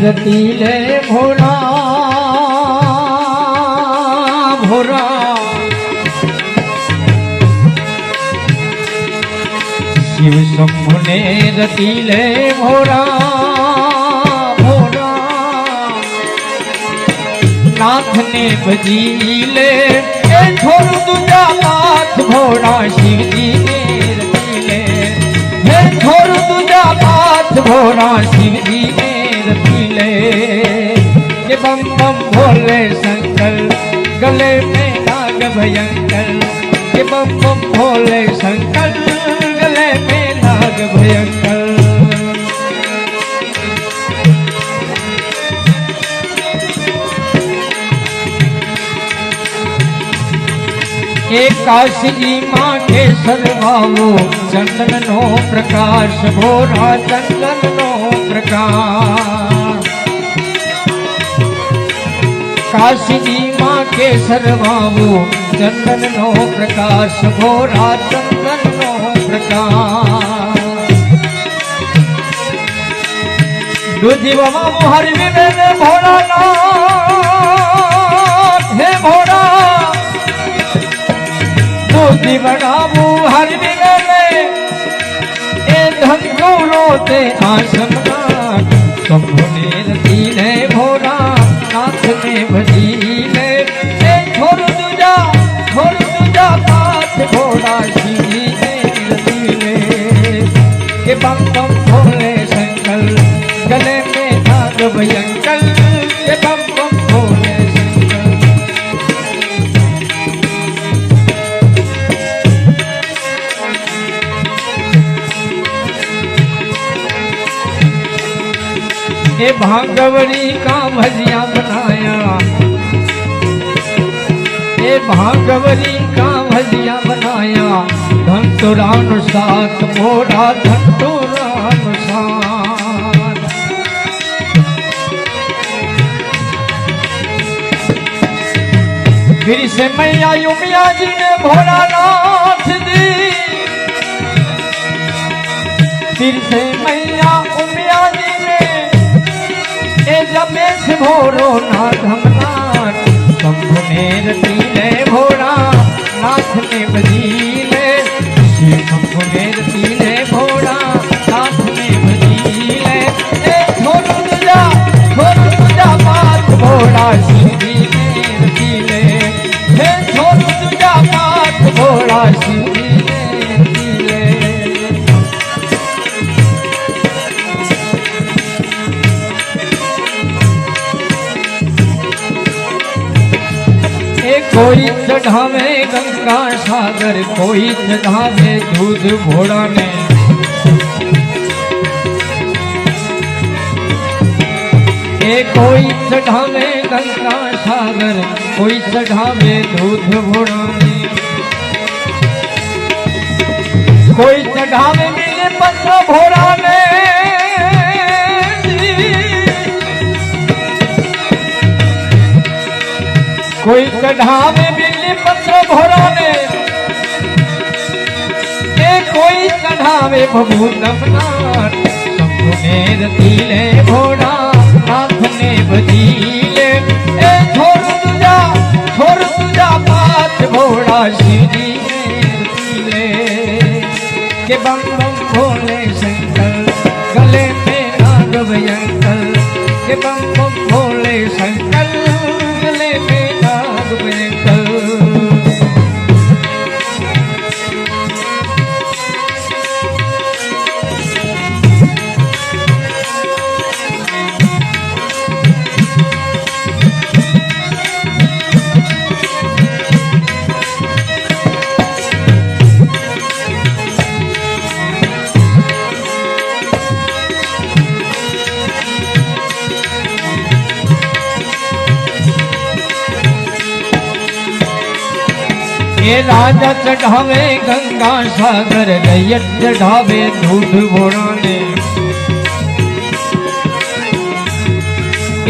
रतीले भोरा भोरा शिव शंभु ने रतीले भोरा भोरा नाथ ने भजीले छोड़ दूजा नाथ भोरा शिव जी ने रतीले छोड़ दूजा नाथ भोरा शिव जी ने रतीले ये बम बम भोले शंकर गले में नाग भयंकर ये बम बम भोले शंकर गले में नाग भयंकर एक काशी जी मां के सर्वावो चंदन नो प्रकाश भोरा चंदन नो प्रकाश काशी जी मां के सर्वावो चंदन नो प्रकाश भोरा चंदन नो प्रकाश दूजी बाबा हरि विवेक भोला नाथ हे भोला दूजी बनाबू हर विगले ए धंधोरो ते आसमनाथ शंभु ने रतीले भोरा नाथ ने भजीले ए छोड़ दूजा पाथ भोरा शिव ने रतीले के बम बम भोले शंकर गले में नाग भयंकर के बम बम भोले ये भागवरी का भजिया बनाया ये भागवरी का भजिया बनाया धनतुरानुसार मोरा धनतुरानुसार फिर से मैया युमिया जी ने भोलानाथ दी फिर से मैया उमिया जी रमेश भोरो नाथ शंभु ने रतीले भोरा नाथ ने भजीले शिव शंभु ने रतीले भोरा नाथ ने भजीले छोड़ दूजा पाथ भोरा शिव जी ने रतीले छोड़ दूजा पाथ भोरा शिव जी कोई चढ़ावे गंगा सागर कोई चढ़ावे दूध घोड़ा ने कोई चढ़ावे गंगा सागर कोई चढ़ावे दूध घोड़ा ने कोई चढ़ावे मिले पत्र घोड़ा ने कोई चढ़ावे बिल्ली पत्र भोरा ने कोई चढ़ावे भभूतमनाथ शंभु ने रतीले भोरा नाथ ने भजीले छोड़ दूजा पाथ भोरा शिव जी ने रतीले के बम बम भोले शंकर गले में नाग भयंकर के बम बम भोले शंकर गले में ये राजा चढ़ावे गंगा सागर रैयत चढ़ावे दूध घोड़ाने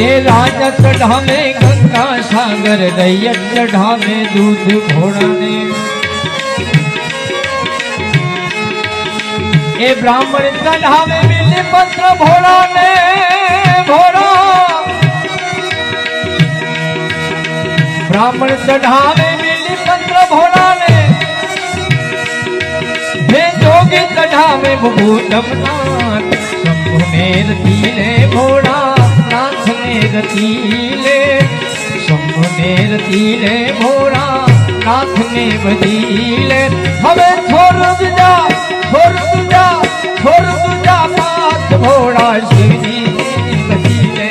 ये राजा चढ़ावे गंगा सागर रैयत चढ़ावे दूध घोड़ाने ये ब्राह्मण चढ़ावे बिल्ली पत्र घोड़ाने घोड़ा ब्राह्मण चढ़ावे बिल्ली पत्र घोड़ाने हे जोगी चढ़ावे भूतमनाथ शंभु ने रतीले घोड़ा नाथ ने रतीले शंभु ने रतीले घोड़ा नाथ ने बदीले हमें छोड़ तुझा पाथ घोड़ा शिवजी ने रतीले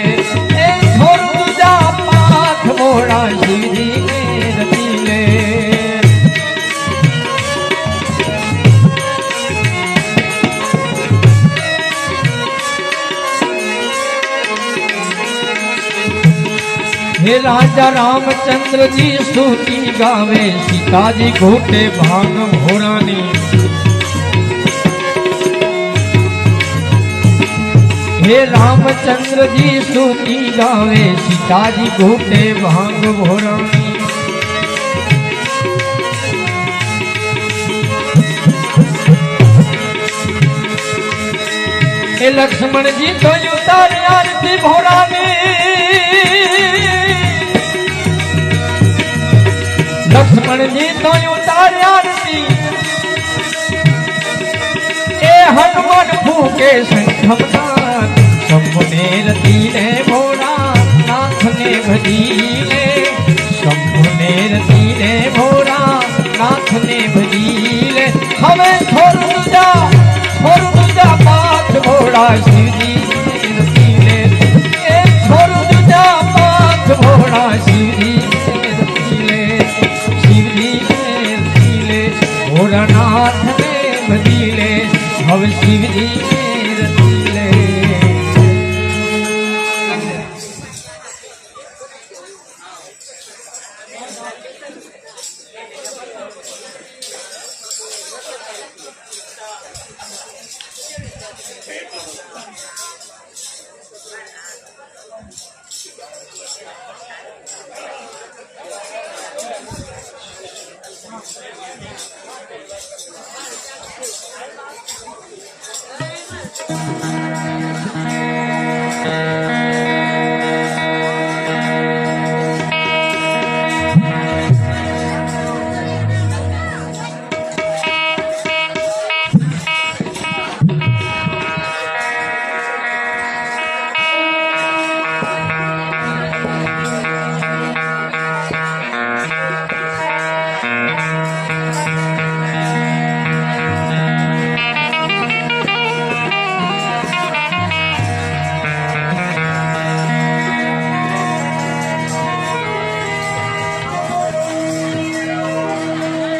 छोड़ तुझा पाथ घोड़ा शिवजी ने रतीले हे राजा रामचंद्र जी स्तुति गावे सीता जी घोटे भांग घोरानी हे रामचंद्र जी स्तुति गावे सीता जी घोटे भांग घोरानी हे लक्ष्मण जी तो उतारे आरती घोरानी लक्ष्मण जी तो उतारे आरती ए हनुमान फूके शंखमनाथ शंभु ने रतीले घोड़ा नाथ ने भजीले शंभु ने रतीले घोड़ा नाथ ने भजीले हमें छोड़ तुझा पाथ घोड़ा शिवजी ने रतीले छोड़ तुझा पाथ घोड़ा शिवजी ने रतीले शिवजी ने रतीले घोड़ा नाथ ने भजीले अब शिवजी ने रतीले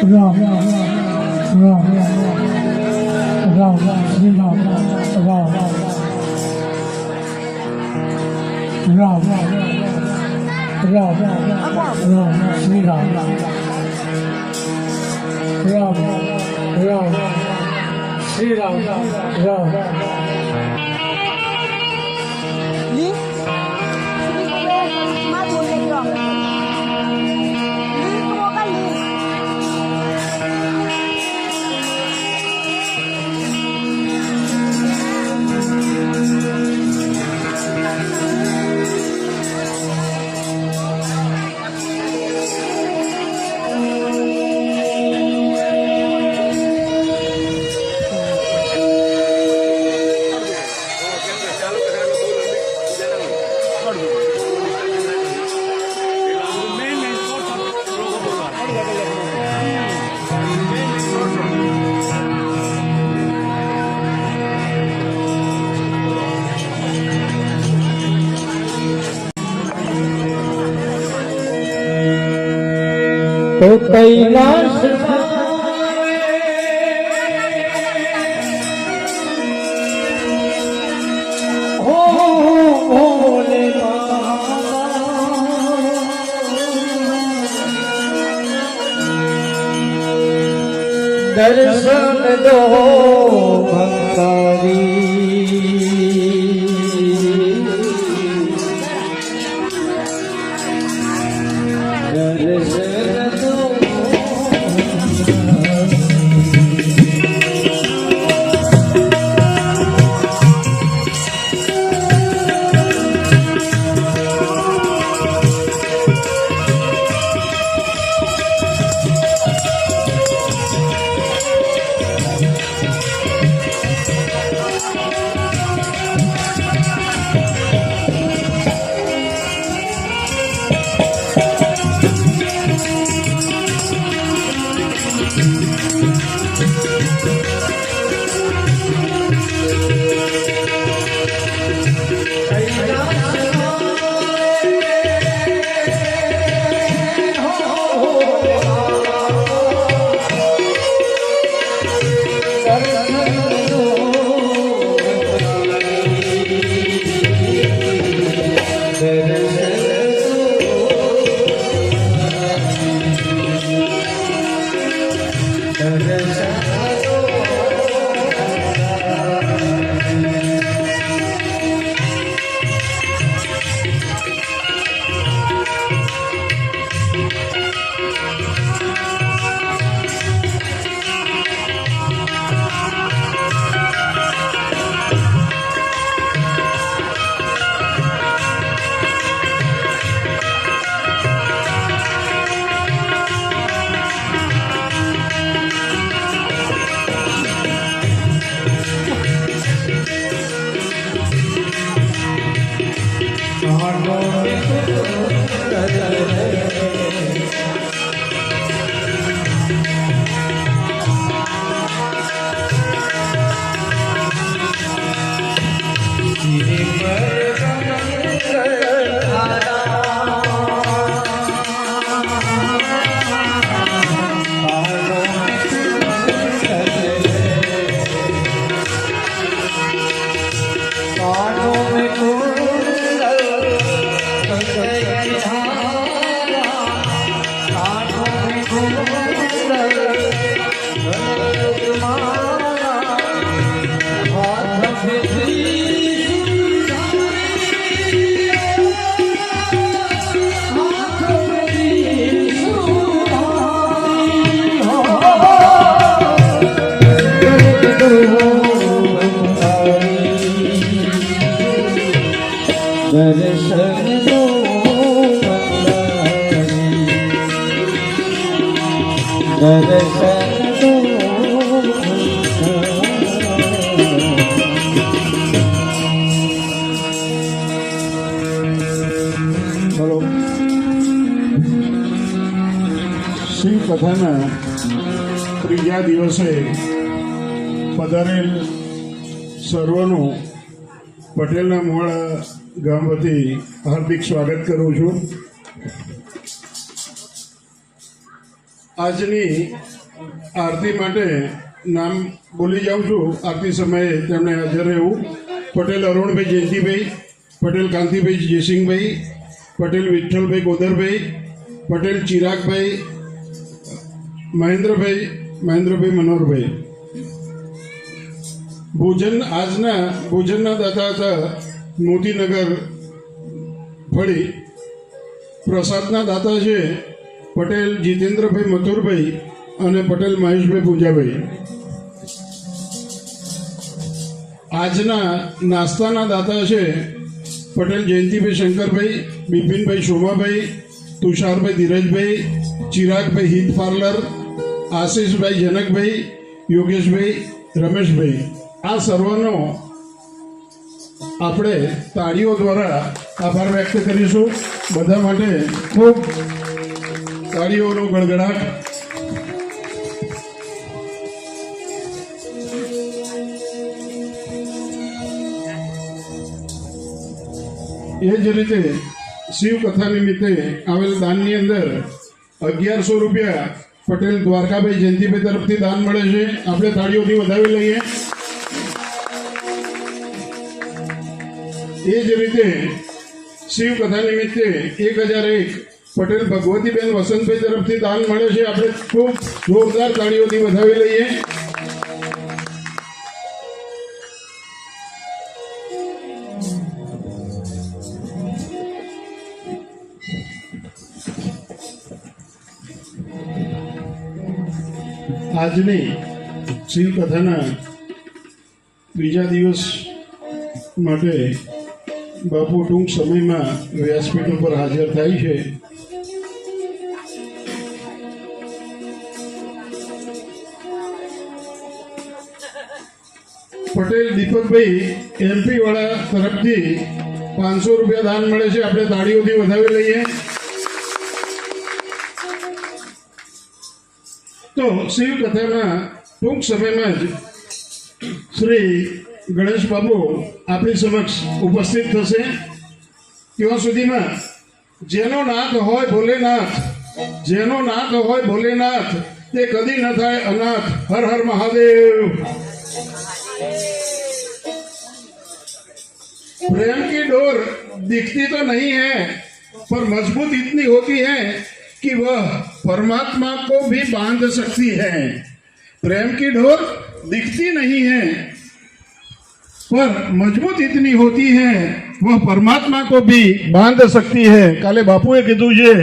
राम राम राम राम श्री राम राम राम राम श्री राम राम श्री राम तो कैलाश हो भोले बाबा દર્શન દો ભંગારી દર્શન દો દર્શન દો દર્શન દો ચલો શિવ કથાના ત્રીજા દિવસે પધારેલ સર્વનું પટેલના મોવાડા ગામ વતી હાર્દિક સ્વાગત કરું છું. આજની આરતી માટે નામ બોલી જાઉં છું. આરતી સમયે તેમણે હાજર રહેવું. પટેલ અરુણભાઈ જયંતિભાઈ, પટેલ કાંતિભાઈ જયસિંહભાઈ, પટેલ વિઠ્ઠલભાઈ ગોદરભાઈ, પટેલ ચિરાગભાઈ, મહેન્દ્રભાઈ મનોહરભાઈ. આજના ભોજનના દાતા હતા મોતીનગર ફળી. પ્રસાદના દાતા છે પટેલ જીતેન્દ્રભાઈ મથુરભાઈ અને પટેલ મહેશભાઈ પૂજાભાઈ. આજના નાસ્તાના દાતા છે પટેલ જયંતિભાઈ શંકરભાઈ, બિપિનભાઈ શોભાભાઈ, તુષારભાઈ ધીરજભાઈ, ચિરાગભાઈ હિત પાર્લર, આશીષભાઈ જનકભાઈ, યોગેશભાઈ, રમેશભાઈ. આ સર્વનો આપણે તાળીઓ દ્વારા આભાર વ્યક્ત કરીશું. બધા માટે ખૂબ તાળીઓનો ગડગડાટ. એ જ રીતે શિવ કથા નિમિત્તે આવેલ દાનની અંદર 1100 રૂપિયા પટેલ દ્વારકાભાઈ જયંતિભાઈ તરફથી દાન મળે છે. આપણે તાળીઓથી વધાવી લઈએ. એ જ રીતે શિવ કથા નિમિત્તે 1001 પટેલ ભગવતીબેન વસંતભાઈ તરફથી દાન મળે છે. આપણે ખૂબ જોરદાર તાળીઓથી વધાવી લઈએ. આજની શિવકથાના બીજા દિવસ માટે બાપુ ટૂંક સમયમાં વ્યાસપીઠ ઉપર હાજર થાય છે. પટેલ દીપકભાઈ એમપી વાળા તરફથી 500 રૂપિયા દાન મળે છે. આપણે તાળીઓથી વધાવી લઈએ. તો શિવ કથામાં ટૂંક સમયમાં જ શ્રી ગણેશ બાબુ આપણી સમક્ષ ઉપસ્થિત થશે. ત્યાં સુધીમાં જેનો નાથ હોય ભોલેનાથ, જેનો નાથ હોય ભોલેનાથ, તે કદી ન થાય અનાથ. હર હર મહાદેવ. प्रेम की डोर दिखती तो नहीं है पर मजबूत इतनी होती है कि वह परमात्मा को भी बांध सकती है. प्रेम की डोर दिखती नहीं है पर मजबूत इतनी होती है वह परमात्मा को भी बांध सकती है. કાલે બાપુએ કીધું છે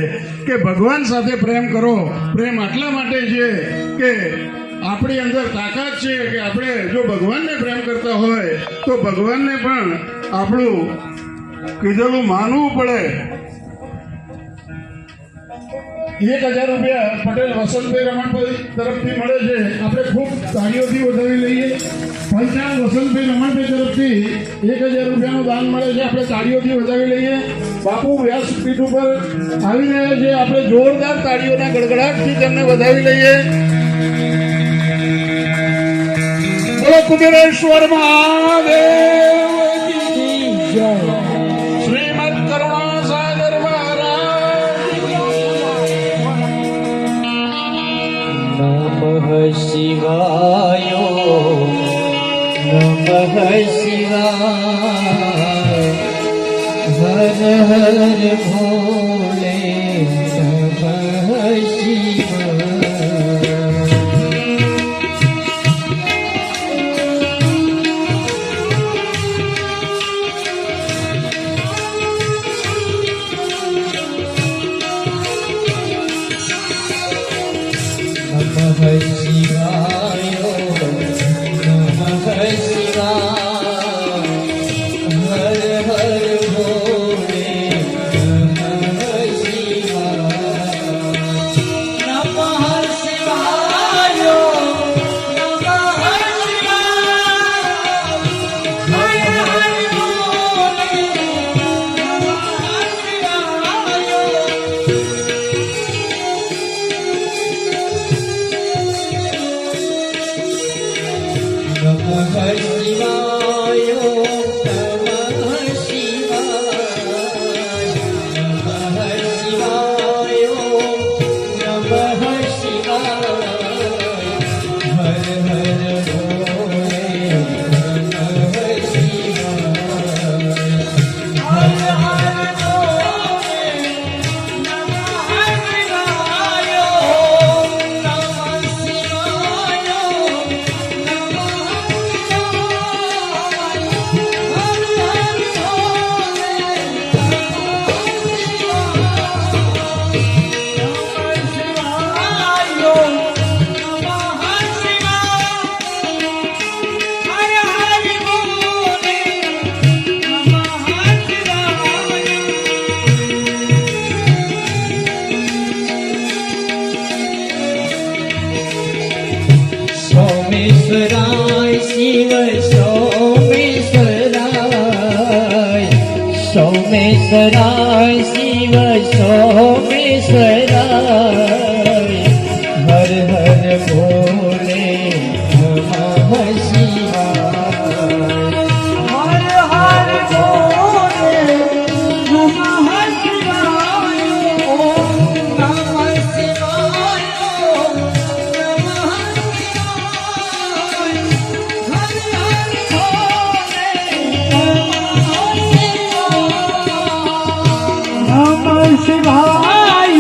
કે ભગવાન સાથે પ્રેમ કરો. પ્રેમ આટલા માટે છે કે આપણી અંદર તાકાત છે કે આપણે જો ભગવાનને પ્રેમ કરતા હોય તો ભગવાનને પણ આપણું કીધેલું માનવું પડે. 1000 રૂપિયા પટેલ વસંતભાઈ રમણભાઈ તરફથી મળે છે. આપણે ખૂબ તાળીઓથી વધાવી લઈએ. પંચાલ વસંતભાઈ રમણભાઈ તરફથી 1000 રૂપિયાનું દાન મળે છે. આપણે તાળીઓથી વધાવી લઈએ. બાપુ વ્યાસપીઠ ઉપર આવી રહ્યા છે. આપણે જોરદાર તાળીઓના ગડગડાટથી તેમને વધાવી લઈએ. બોલો કુબેરેશ્વર મહાદેવ કી જય. શ્રીમદ કરુણા સાગર મહારાજ. નમઃ શિવાય નમઃ શિવાય હર હર ભોલે નમઃ શિવાય. नमः शिवाय नमः शिवाय हर हर भोले नमः शिवाय. नमः शिवाय नमः शिवाय हर हर भोले नमः शिवाय. नमः शिवाय नमः शिवाय नमः शिवाय हर हर भोले नमः शिवाय हर हर भोले नमः शिवाय. नमः शिवाय सोमेश्वराय शिव सोमेश्वराय सोमेश्वराय शिव सोमेश्वराय हर हर भोले नमः शिवाय हर हर भोले नमः शिवाय. ओम नमः शिवाय नमः शिवाय हर हर भोले नमः शिवाय. नमः शिवाय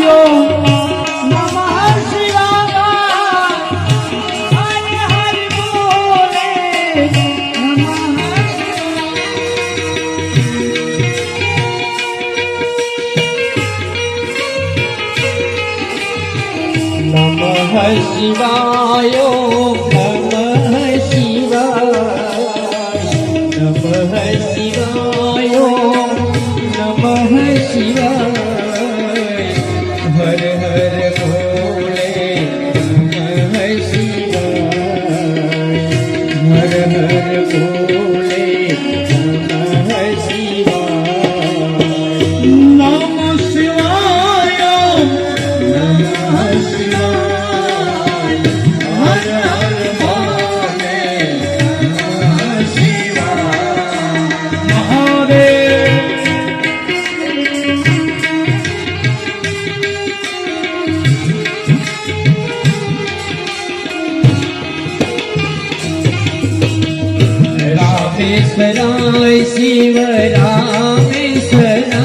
શિવાય નમઃ શિવાય નમઃ શિવાય નમઃ શિવાય હર હર ભોલે નમઃ શિવાય હર હર ભોલે નમઃ શિવાય નમઃ શિવાય નમઃ શિવાય હર હર ભોલે નમઃ શિવાય મહાદેવ રામેશ્વરાય શિવ રામેશ્વરાય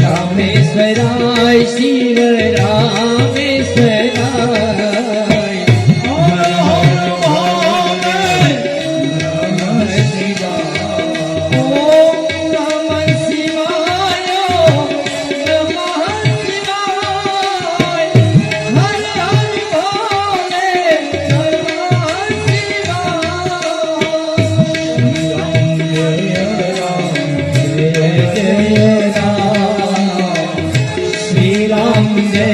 રામેશ્વરાય શિવ રામેશ્વરાય નમઃ શિવાય ઓમ નમઃ શિવાય નમઃ શિવાય હર હર ભોલે શ્રી રામ જય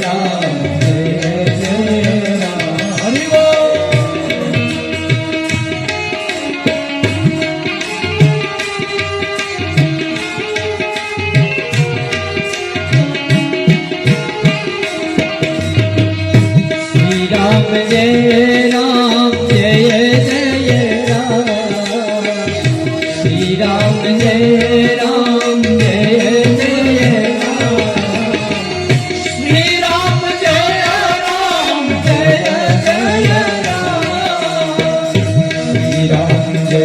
રામ જય જય રામ હરિ બોલ શ્રી રામ જય રામ જય જય રામ શ્રી રામ જય રામ જય જય રામ શ્રી રામ જય રામ જય જય રામ શ્રી રામ જય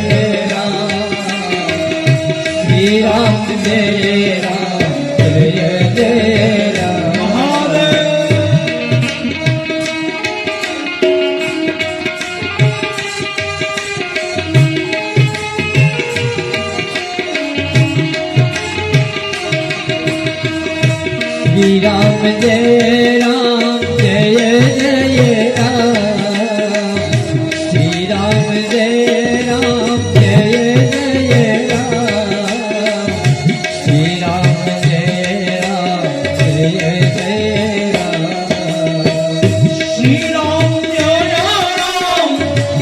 રામ જય જય રામ શ્રી રામ જય રામ જય જય રામ શ્રી રામ જય રામ જય જય રામ શ્રી રામ જય રામ જય જય રામ શ્રી રામ જય રામ જય જય રામ શ્રી રામ જય રામ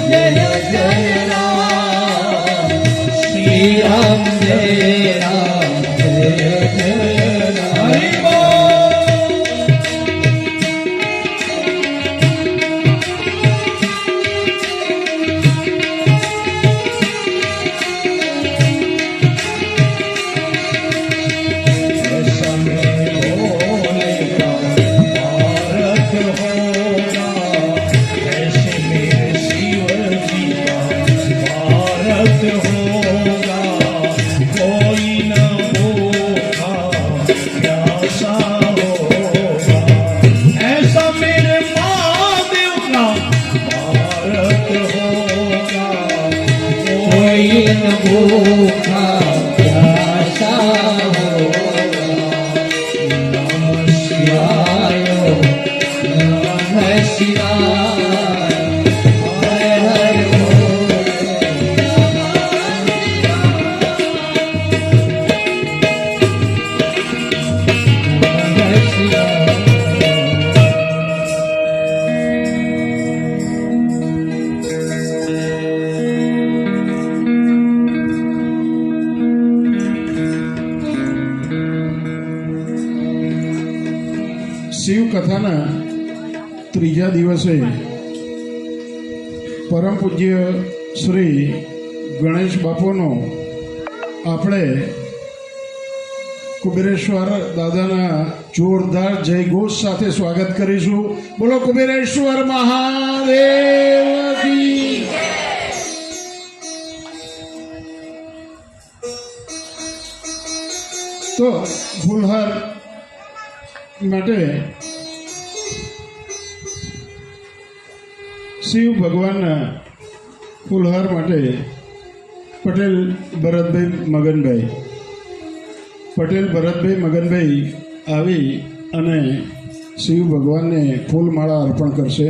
જય જય રામ શ્રી રામ જય રામ જય જય રામ હરિ બોલ कोई न भूखा प्यासा होगा नमः शिवाय नमः शिवाय हर हर नमः शिवाय શિવ કથાના ત્રીજા દિવસે પરમ પૂજ્ય શ્રી ગણેશ બાપુનો આપણે કુબેરેશ્વર દાદાના જોરદાર જયઘોષ સાથે સ્વાગત કરીશું. બોલો કુબેરેશ્વર મહાદેવ કી. તો ફૂલહાર માટે શિવ ભગવાનના ફૂલહાર માટે પટેલ ભરતભાઈ મગનભાઈ આવી અને શિવ ભગવાનને ફૂલમાળા અર્પણ કરશે.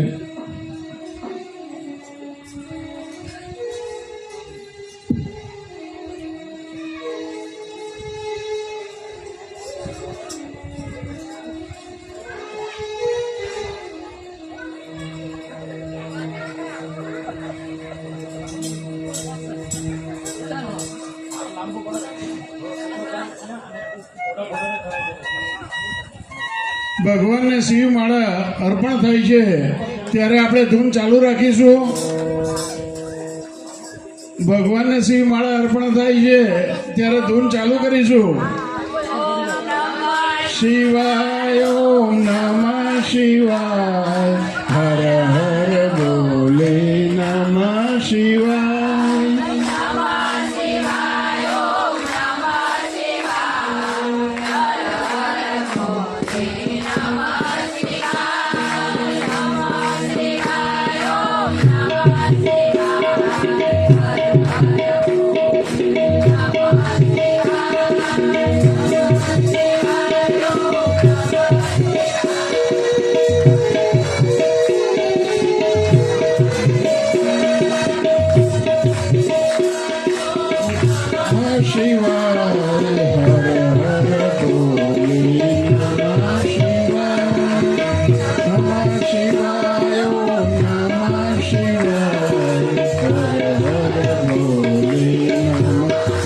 ભગવાનને શિવ માળા અર્પણ થાય છે ત્યારે આપણે ધૂન ચાલુ રાખીશું. ભગવાનને શિવ માળા અર્પણ થાય છે ત્યારે ધૂન ચાલુ કરીશું. શિવાય ઓમ નમઃ શિવાય, હર હર બોલે નમઃ શિવાય.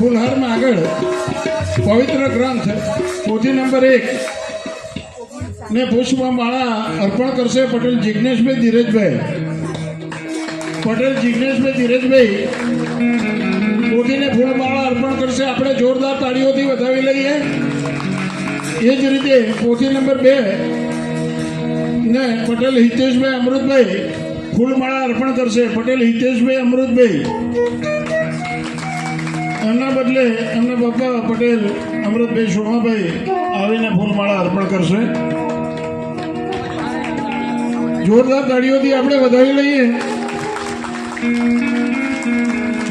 ફૂલહારમાં આગળ પવિત્ર ગ્રંથ પોથી નંબર 1 ને પુષ્પમાળા અર્પણ કરશે પટેલ જિજ્ઞેશભાઈ ધીરજભાઈ. પટેલ જિજ્ઞેશભાઈ ધીરજભાઈ પોથીને ફૂલમાળા અર્પણ કરશે. આપણે જોરદાર તાળીઓથી વધાવી લઈએ. એ જ રીતે પોથી નંબર 2 ને પટેલ હિતેશભાઈ અમૃતભાઈ ફૂલમાળા અર્પણ કરશે. પટેલ હિતેશભાઈ અમૃતભાઈ, એમના બદલે એમના પપ્પા પટેલ અમૃતભાઈ શોભાભાઈ આવીને ફૂલમાળા અર્પણ કરશે. જોરદાર તાળીઓથી આપણે વધાવી લઈએ.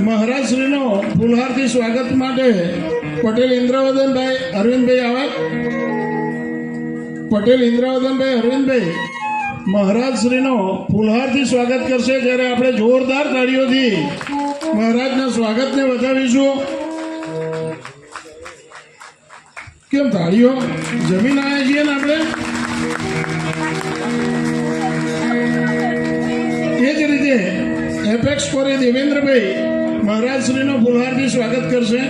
મહારાજ શ્રીનો ફૂલહારથી સ્વાગત માટે પટેલ ઇન્દ્રવદનભાઈ અરવિંદભાઈ આવે. પટેલ ઇન્દ્રવદનભાઈ અરવિંદભાઈ મહારાજ શ્રીનો ફૂલહારથી સ્વાગત કરશે ત્યારે આપણે જોરદાર તાળીઓથી મહારાજના સ્વાગતને વધાવીશું. કેમ તાળીઓ જમીન આવ્યા છીએ ને આપણે. એ જ રીતે એપેક્સ કોરી દેવેન્દ્રભાઈ મહારાજ શ્રીનો ફૂલહારથી સ્વાગત કરશે.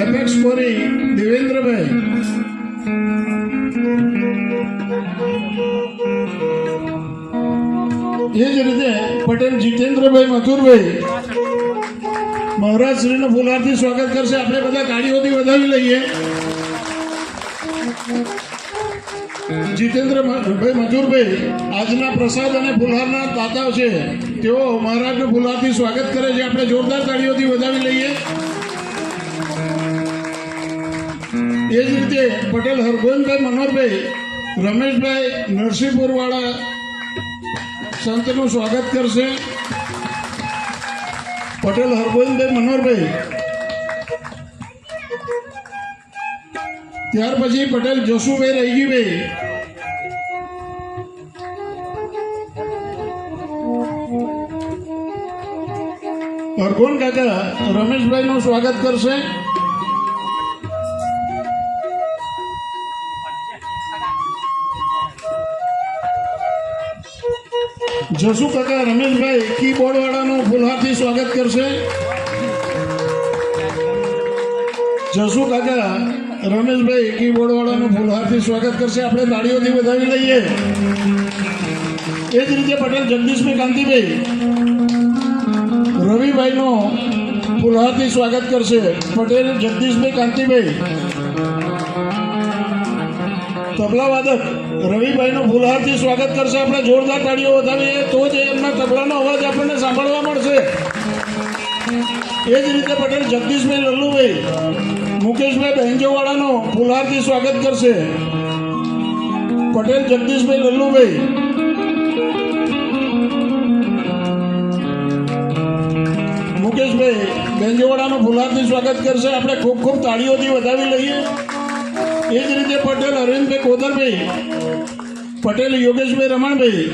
એપેક્સ કોરી દેવેન્દ્રભાઈ એ જ રીતે પટેલ જીતેન્દ્રભાઈ મથુરભાઈ મહારાજ શ્રીનો ફૂલહારથી સ્વાગત કરશે. આપણે બધા તાળીઓથી વધાવી લઈએ. જીતેન્દ્રભાઈ મથુરભાઈ આજના પ્રસાદ અને ફૂલહારના દાતા છે. તેઓ મહારાજનું ફૂલહારથી સ્વાગત કરે છે. આપણે જોરદાર તાળીઓથી વધાવી લઈએ. એ જ રીતે પટેલ હરગોવિંદભાઈ મનોહરભાઈ રમેશભાઈ નરસિંહપુરવાળા સંતનું સ્વાગત કરશે. પટેલ હરગોવિંદભાઈ મનોહરભાઈ, ત્યાર પછી પટેલ જસુભાઈ રહીજીભાઈ, હરગોન કાકા રમેશભાઈનું સ્વાગત કરશે. જસુ કાકા રમેશભાઈ કીબોર્ડ વાળાનું ફૂલહારથી સ્વાગત કરશે. જસુ કાકા રમેશભાઈ કીબોર્ડ વાળાનું ફૂલહારથી સ્વાગત કરશે. આપણે તાળીઓથી વધાવી લઈએ. એ જ રીતે પટેલ જગદીશભાઈ કાંતિભાઈ રવિભાઈનો ફૂલહારથી સ્વાગત કરશે. પટેલ જગદીશભાઈ કાંતિભાઈ તબલા વાદક રવિભાઈનું ફૂલહારથી સ્વાગત કરશે. આપણે જોરદાર તાળીઓ વધાવીએ તો જ એમના તબલાનો અવાજ આપણને સાંભળવા મળશે. એ જ રીતે પટેલ જગદીશભાઈ લલ્લુભાઈ મુકેશભાઈ બેંજોવાળાનો ફૂલહારથી સ્વાગત કરશે. પટેલ જગદીશભાઈ લલ્લુભાઈ મુકેશભાઈ બેંજોવાળાનો ફૂલહારથી સ્વાગત કરશે. આપણે ખૂબ ખૂબ તાળીઓથી વધાવી લઈએ. એ જ રીતે પટેલ અરવિંદભાઈ કોદરભાઈ, પટેલ યોગેશભાઈ રમણભાઈ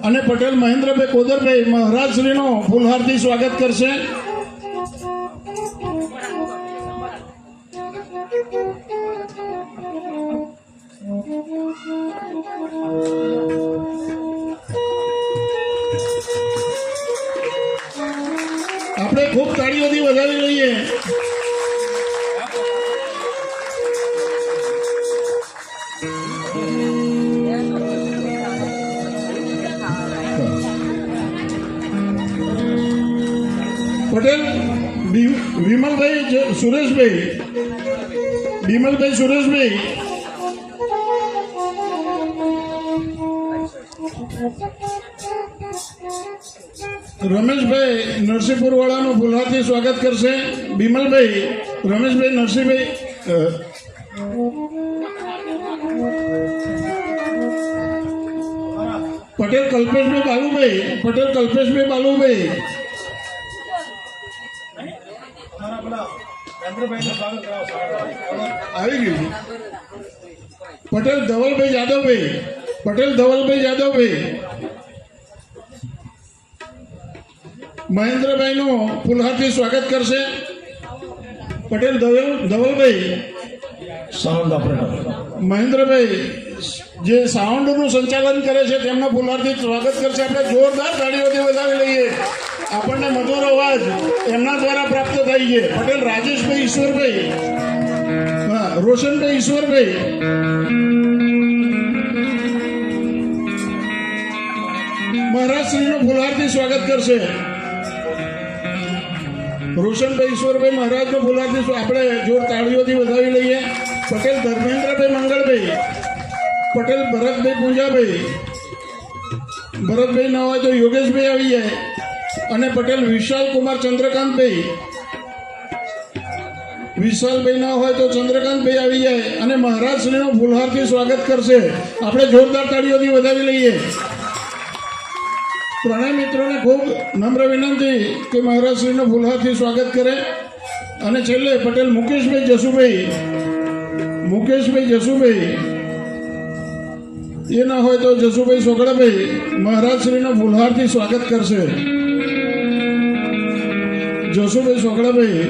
અને પટેલ મહેન્દ્રભાઈ કોદરભાઈ મહારાજશ્રીનો ફૂલહારથી સ્વાગત કરશે. આપણે ખૂબ તાળીઓથી વધાવી લઈએ. પટેલ વિમલભાઈ સુરેશભાઈ, વિમલભાઈ સુરેશભાઈ, રમેશભાઈ નરસિંહપુર વાળાનું ફૂલહારથી સ્વાગત કરશે. બિમલભાઈ, રમેશભાઈ, નરસિંહભાઈ, પટેલ કલ્પેશભાઈ બાલુભાઈ, પટેલ કલ્પેશભાઈ બાલુભાઈ, આવી ગયું. પટેલ ધવલભાઈ જાદવભાઈ, પટેલ ધવલભાઈ જાદવભાઈ, મહેન્દ્રભાઈનું ફૂલહારથી સ્વાગત કરશે. પટેલ ધવલભાઈ, સાઉન્ડ ઓપરેટર મહેન્દ્રભાઈ જે સાઉન્ડનું સંચાલન કરે છે તેમના ફૂલહારથી સ્વાગત કરશે. આપણે જોરદાર તાળીઓથી વધાવી લઈએ. આપણને મધુર અવાજ એમના દ્વારા પ્રાપ્ત થાય છે. પટેલ રાજેશભાઈ ઈશ્વરભાઈ, હા, રોશનભાઈ ઈશ્વરભાઈ, મહારાજશ્રીનું ફૂલહારથી સ્વાગત કરશે. રોશનભાઈ ઈશ્વરભાઈ મહારાજનું ફૂલહારથી આપણે જોર તાળીઓથી વધાવી લઈએ. પટેલ ધર્મેન્દ્રભાઈ મંગળભાઈ, પટેલ ભરતભાઈ પૂંજાભાઈ, ભરતભાઈ ન હોય તો યોગેશભાઈ આવી જાય, અને પટેલ વિશાલ કુમાર ચંદ્રકાંતભાઈ, વિશાલભાઈ ન હોય તો ચંદ્રકાંતભાઈ આવી જાય અને મહારાજશ્રીનું ફૂલહારથી સ્વાગત કરશે. આપણે જોરદાર તાળીઓથી વધાવી લઈએ. ત્રણેય મિત્રોને ખૂબ નમ્ર વિનંતી કે મહારાજશ્રીનું ફૂલહારથી સ્વાગત કરે. અને છેલ્લે પટેલ મુકેશભાઈ જસુભાઈ, મુકેશભાઈ જસુભાઈ, એ ના હોય તો જસુભાઈ સોગડાભાઈ મહારાજશ્રીનું ફૂલહારથી સ્વાગત કરશે. જસુભાઈ સોગડાભાઈ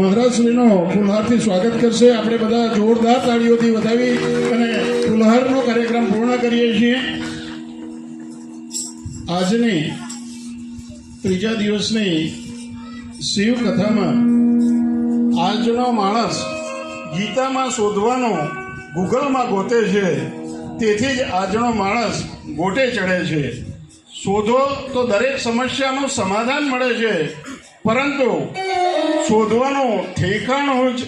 મહારાજશ્રીનો ફૂલહારથી સ્વાગત કરશે. આપણે બધા જોરદાર તાળીઓથી વધાવી અને ફૂલહારનો કાર્યક્રમ પૂર્ણ કરીએ છીએ. આજની ત્રીજા દિવસની શિવ કથામાં આજનો માણસ ગીતામાં શોધવાનો ગૂગલમાં ગોતે છે, તેથી જ આજનો માણસ ગોટે ચડે છે. શોધો તો દરેક સમસ્યાનું સમાધાન મળે છે, પરંતુ શોધવાનું ઠેકાણું જ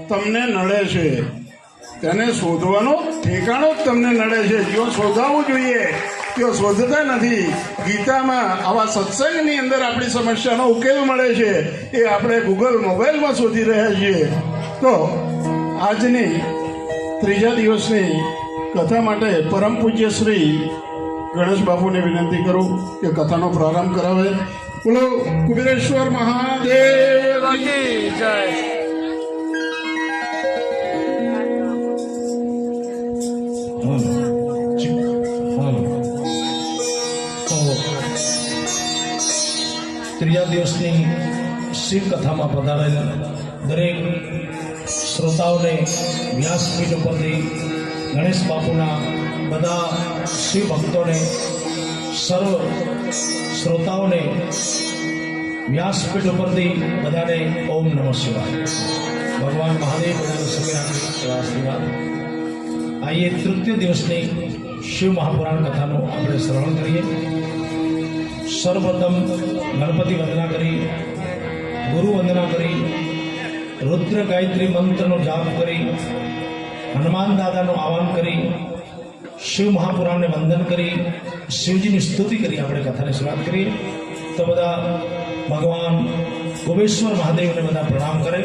તમને નડે છે. તેને શોધવાનું ઠેકાણું જ તમને નડે છે. જો શોધાવવું જોઈએ તેઓ શોધતા નથી. ગીતામાં આવા સત્સંગની અંદર આપણી સમસ્યાનો ઉકેલ મળે છે, એ આપણે ગૂગલ મોબાઈલમાં શોધી રહ્યા છીએ. તો આજની ત્રીજા દિવસની કથા માટે પરમ પૂજ્ય શ્રી ગણેશ બાપુને વિનંતી કરું કે કથાનો પ્રારંભ કરાવે. બોલો કુબેરેશ્વર મહાદેવ કી જય. ત્રીજા દિવસની શિવ કથામાં પધારેલ દરેક શ્રોતાઓને વ્યાસપીઠ ઉપરથી ગણેશ બાપુના બધા શિવ ભક્તોને, સર્વ શ્રોતાઓને વ્યાસપીઠ ઉપરથી બધાને ઓમ નમઃ શિવાય. ભગવાન મહાદેવ બધાને સુખી રાખે એવા આશીર્વાદ. આઈએ તૃતીય દિવસની શિવ મહાપુરાણ કથાનું આપણે શ્રવણ કરીએ. સર્વપ્રથમ ગણપતિ વંદના કરી, ગુરુ વંદના કરી, રુદ્ર ગાયત્રી મંત્રનો જાપ કરી, હનુમાન દાદાનું આહવાન કરી, શિવ મહાપુરાણને વંદન કરી, શિવજીની સ્તુતિ કરી આપણે કથાની શરૂઆત કરીએ. તો બધા ભગવાન કુબેશ્વર મહાદેવને બધા પ્રણામ કરે.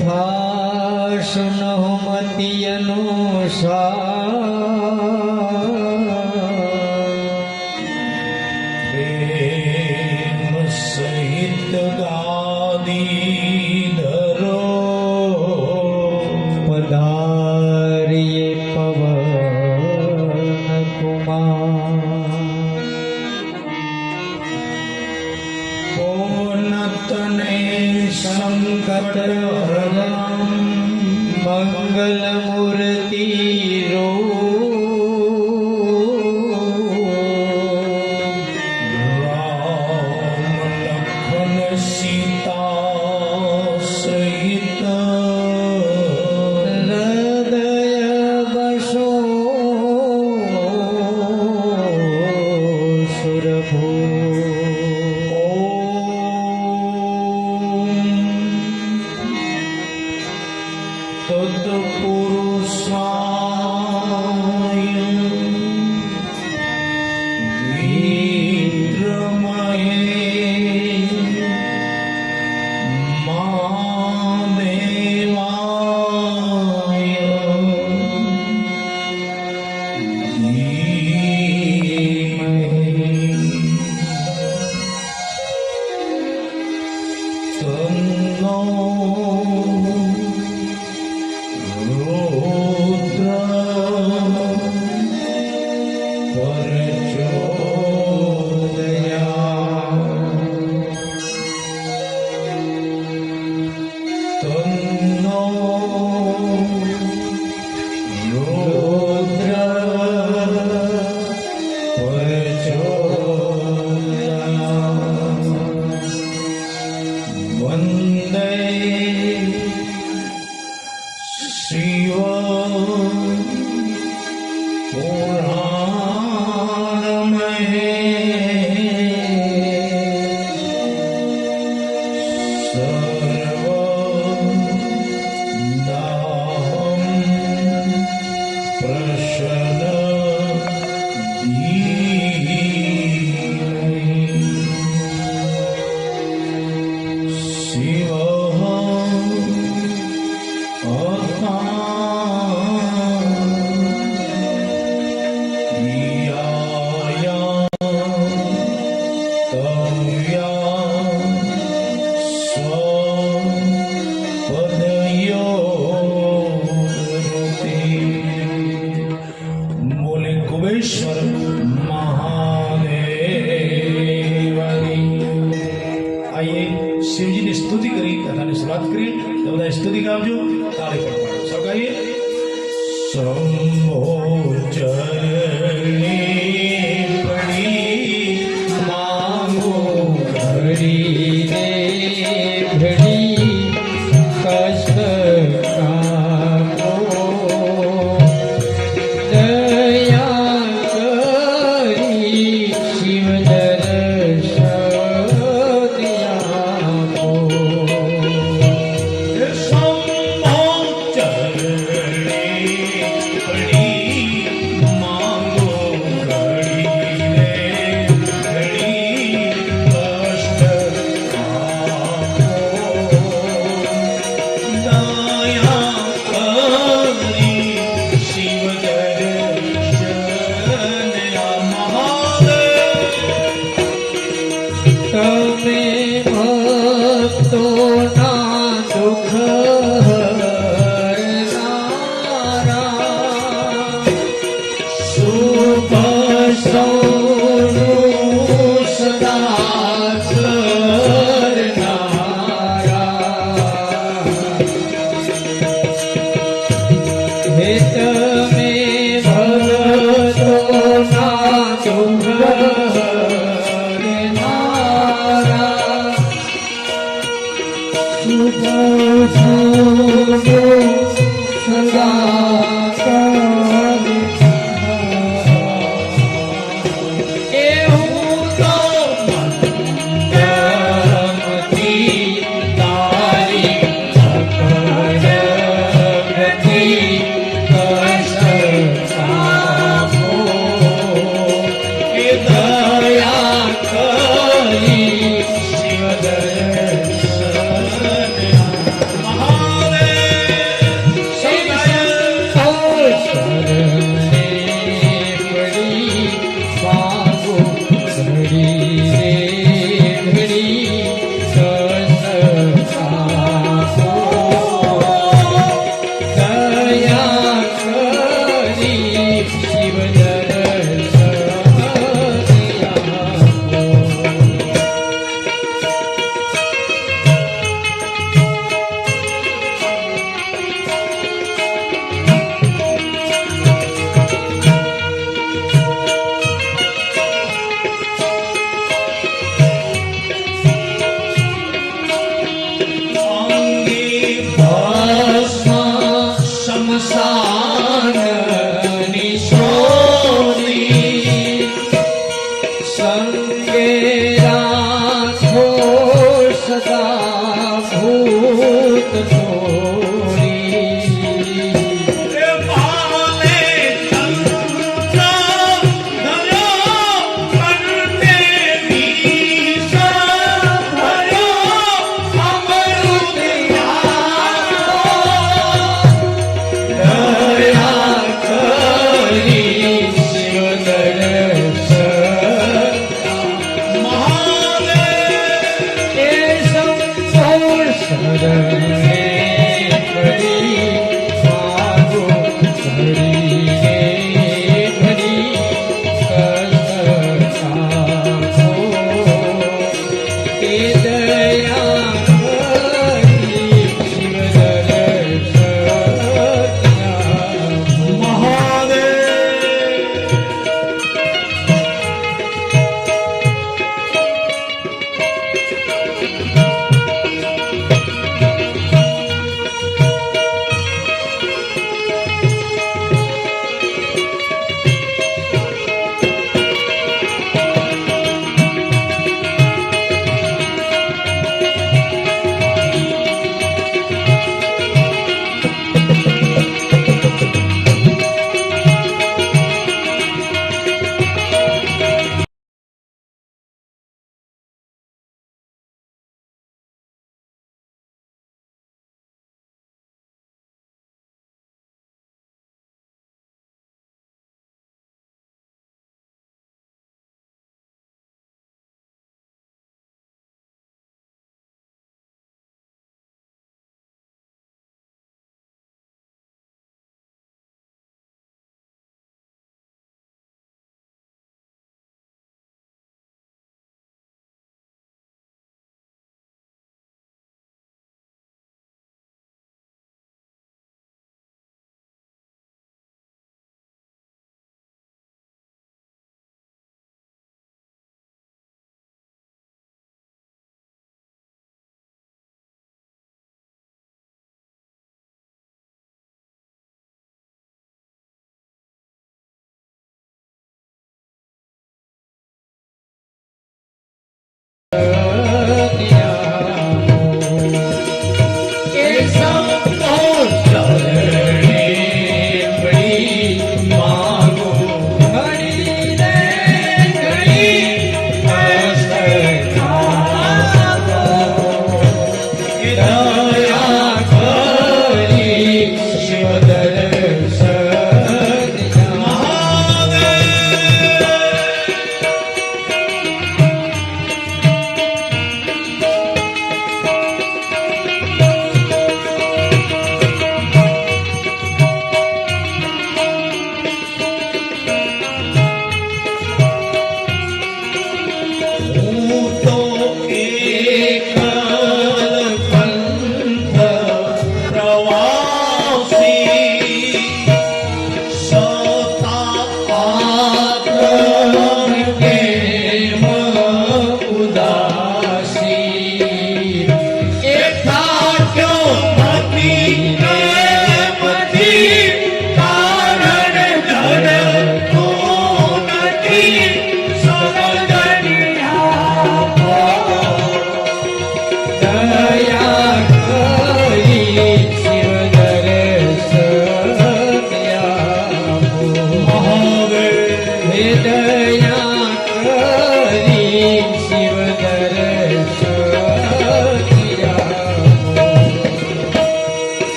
થાશ નહમતી અનુસાર પ્રેમ સહિત ગાદી ધરો પધારીએ પવન કુમાર પૂર્ણતને સંકટ હરણમ મંગલ મૂર્તિ રામ લખન સીતા સહિત હૃદય વશો સુરભો તત્પુરુષાય વિદ્રમહે મહાદેવાય ધીમહિ તન્નો વંદે શિવ પુરાણમહે સર્વદાહમ પ્રસન્ન શિવ બોલે કુબેશ્વર મહાદેવની આઈએ શિવજીની સ્તુતિ કરી કથાની શરૂઆત કરી તો બધા સ્તુતિ ગાવજો તાળી પણ પાડો સૌ ગાઈએ શંભો ચરણી પડી માંગો ઘડી રે ઘડી કષ્ટ કાપો દયા કરી શિવ દર્શન આપો શંભો ચરણી પડી માંગો ઘડી રે ઘડી કષ્ટ આપો દયા કરી શિવ દર્શન મહાદેવ તમે ભક્તોના દુઃખ હરનારા શુભ સૌનું સદા કરનારા હે તમે ભક્તોના દુઃખ હરનારા શુભ સૌનું સદા કરનારા એવું તો મંગળમતી તારી પકડતી કષ્ટ આપો એ દયા કરી શિવ દર્શન મહાદેવ ભૂત ચોરી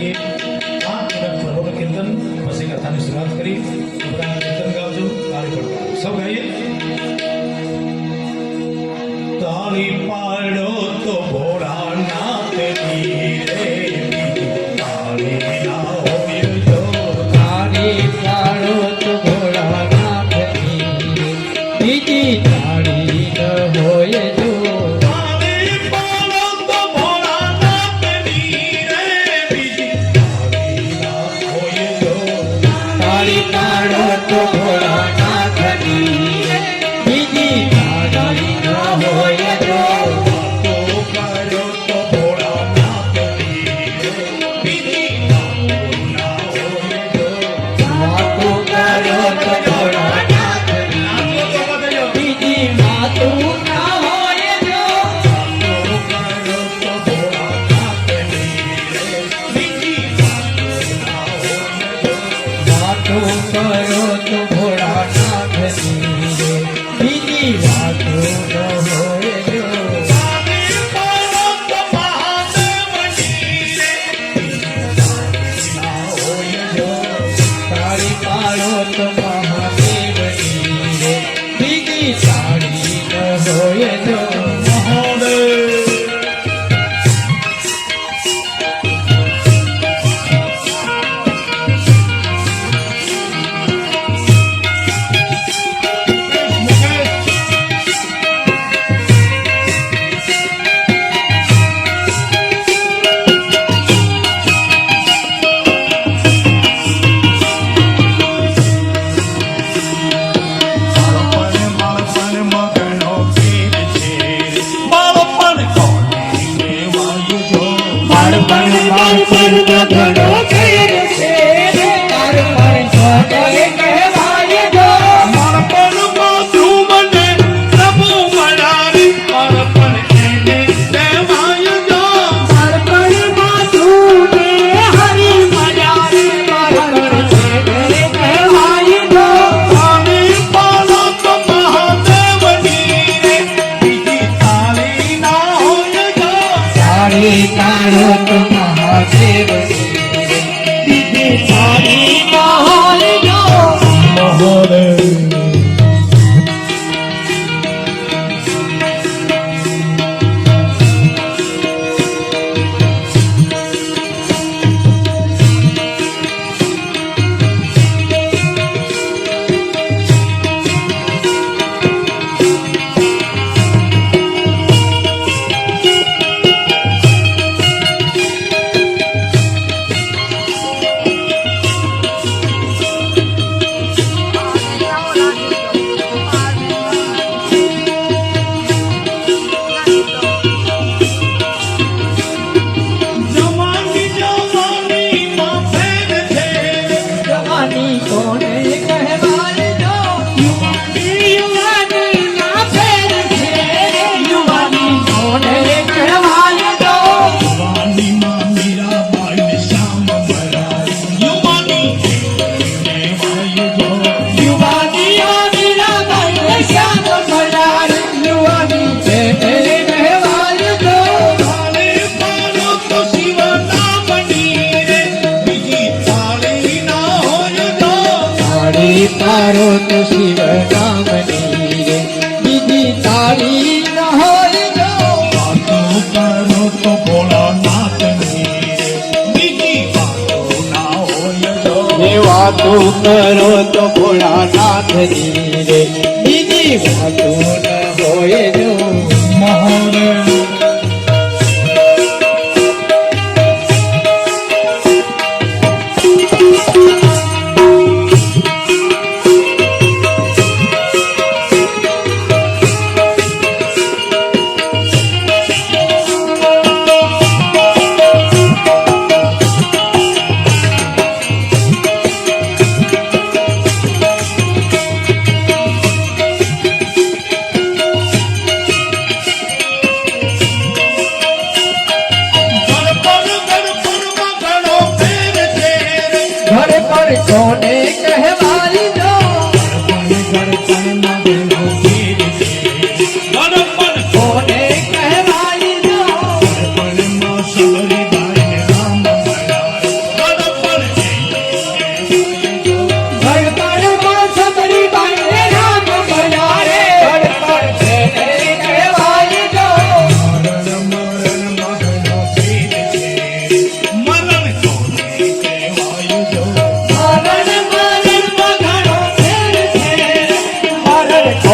જઈએ આ પ્રભુનું કીર્તન પછી કથાની શરૂઆત કરી બધા કીર્તન ગાવજો તાળી પડો સૌ ગાઈએ તાળી પાડો તો ભોળાનાથની રે તાળી ના હોય જો તાળી પાડો તો ભોળાનાથની બીજી તાળી ન હોય જો તાળી પાડો તો ભોળાનાથની રે બીજી તાળી ના હોય જો તાળી પાડો તો ભોળાનાથની બીજી તાળી ન હોય જો તો કરો તો ભોળાનાથની રે બીજી તાળી ના હોય જો વાતો કરો તો ભોળાનાથની બીજી વાતો ના હોય જો વાતો કરો તો ભોળાનાથની બીજી વાતો ન હોય જો તાળી પાડો તો મહાદેવની રે બીજી તાળી ન હોય જો તાળો તો મહાદેવની રે બીજી તાળી ન હોય જો જવાની કોને કહેવાય જો યુવાની ના ફેર છે યુવાની કોને કહેવાય જો યુવાની મીરાબાઈ શ્યામ ભરાર યુવાની છે કહેવાય જો તાળી પાડો તો શિવ નામની રે બીજી તાળી ન હોય જો વાતો કરો તો ભોળાનાથની રે બીજી વાતો ના હોય જો એ વાતો કરો તો ભોળાનાથની રે બીજી વાતો ન હોય જો મહોદય કોને કહેવાય જો કોને કહેવાય જો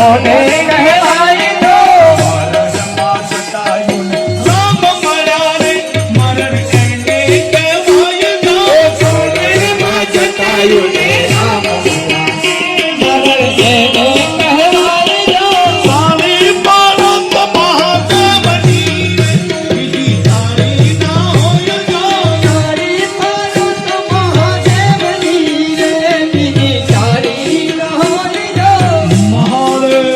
કોને કહેવાય જો રામ મળ્યા રે મરણ એને કહેવાય જો કોનેમાં જટાયું ને રામ મરણ એને કહેવાય જો તારી પારત મહાદેવની બીજી તારી ના હોય જો તારી પાર્વત મહાદેવની રે બીજી તારી ન હોય જો મહાદેવ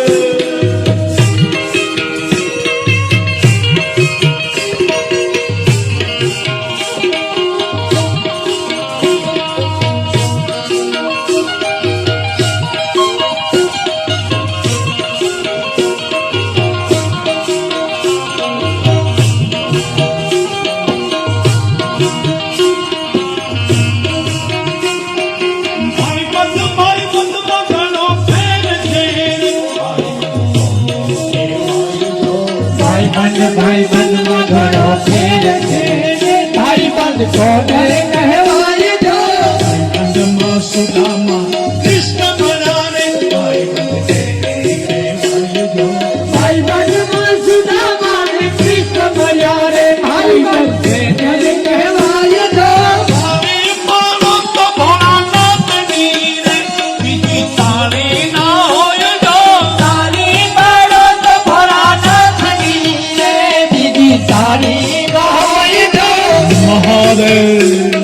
ભાઈ બંધમાં ઘણો ફેર છે ભાઈબંધમાં ઘણો ફેર છે ભાઈબંધ કોને કહેવાય જો બંધમાં સુદામા કૃષ્ણ મળ્યા રે ભાઈ બંધ એને કહેવાય જો ભાઈબંધમાં સુદામા ને કૃષ્ણ મળ્યા રે ભાઈબંધ એને કહેવાય જો તારી પારત ભોળાનાથની રે બીજી તારી ના હોય જો તારી બાળક ભોળાનાથની રે બીજી તારી ન હોય જો મહાદેવ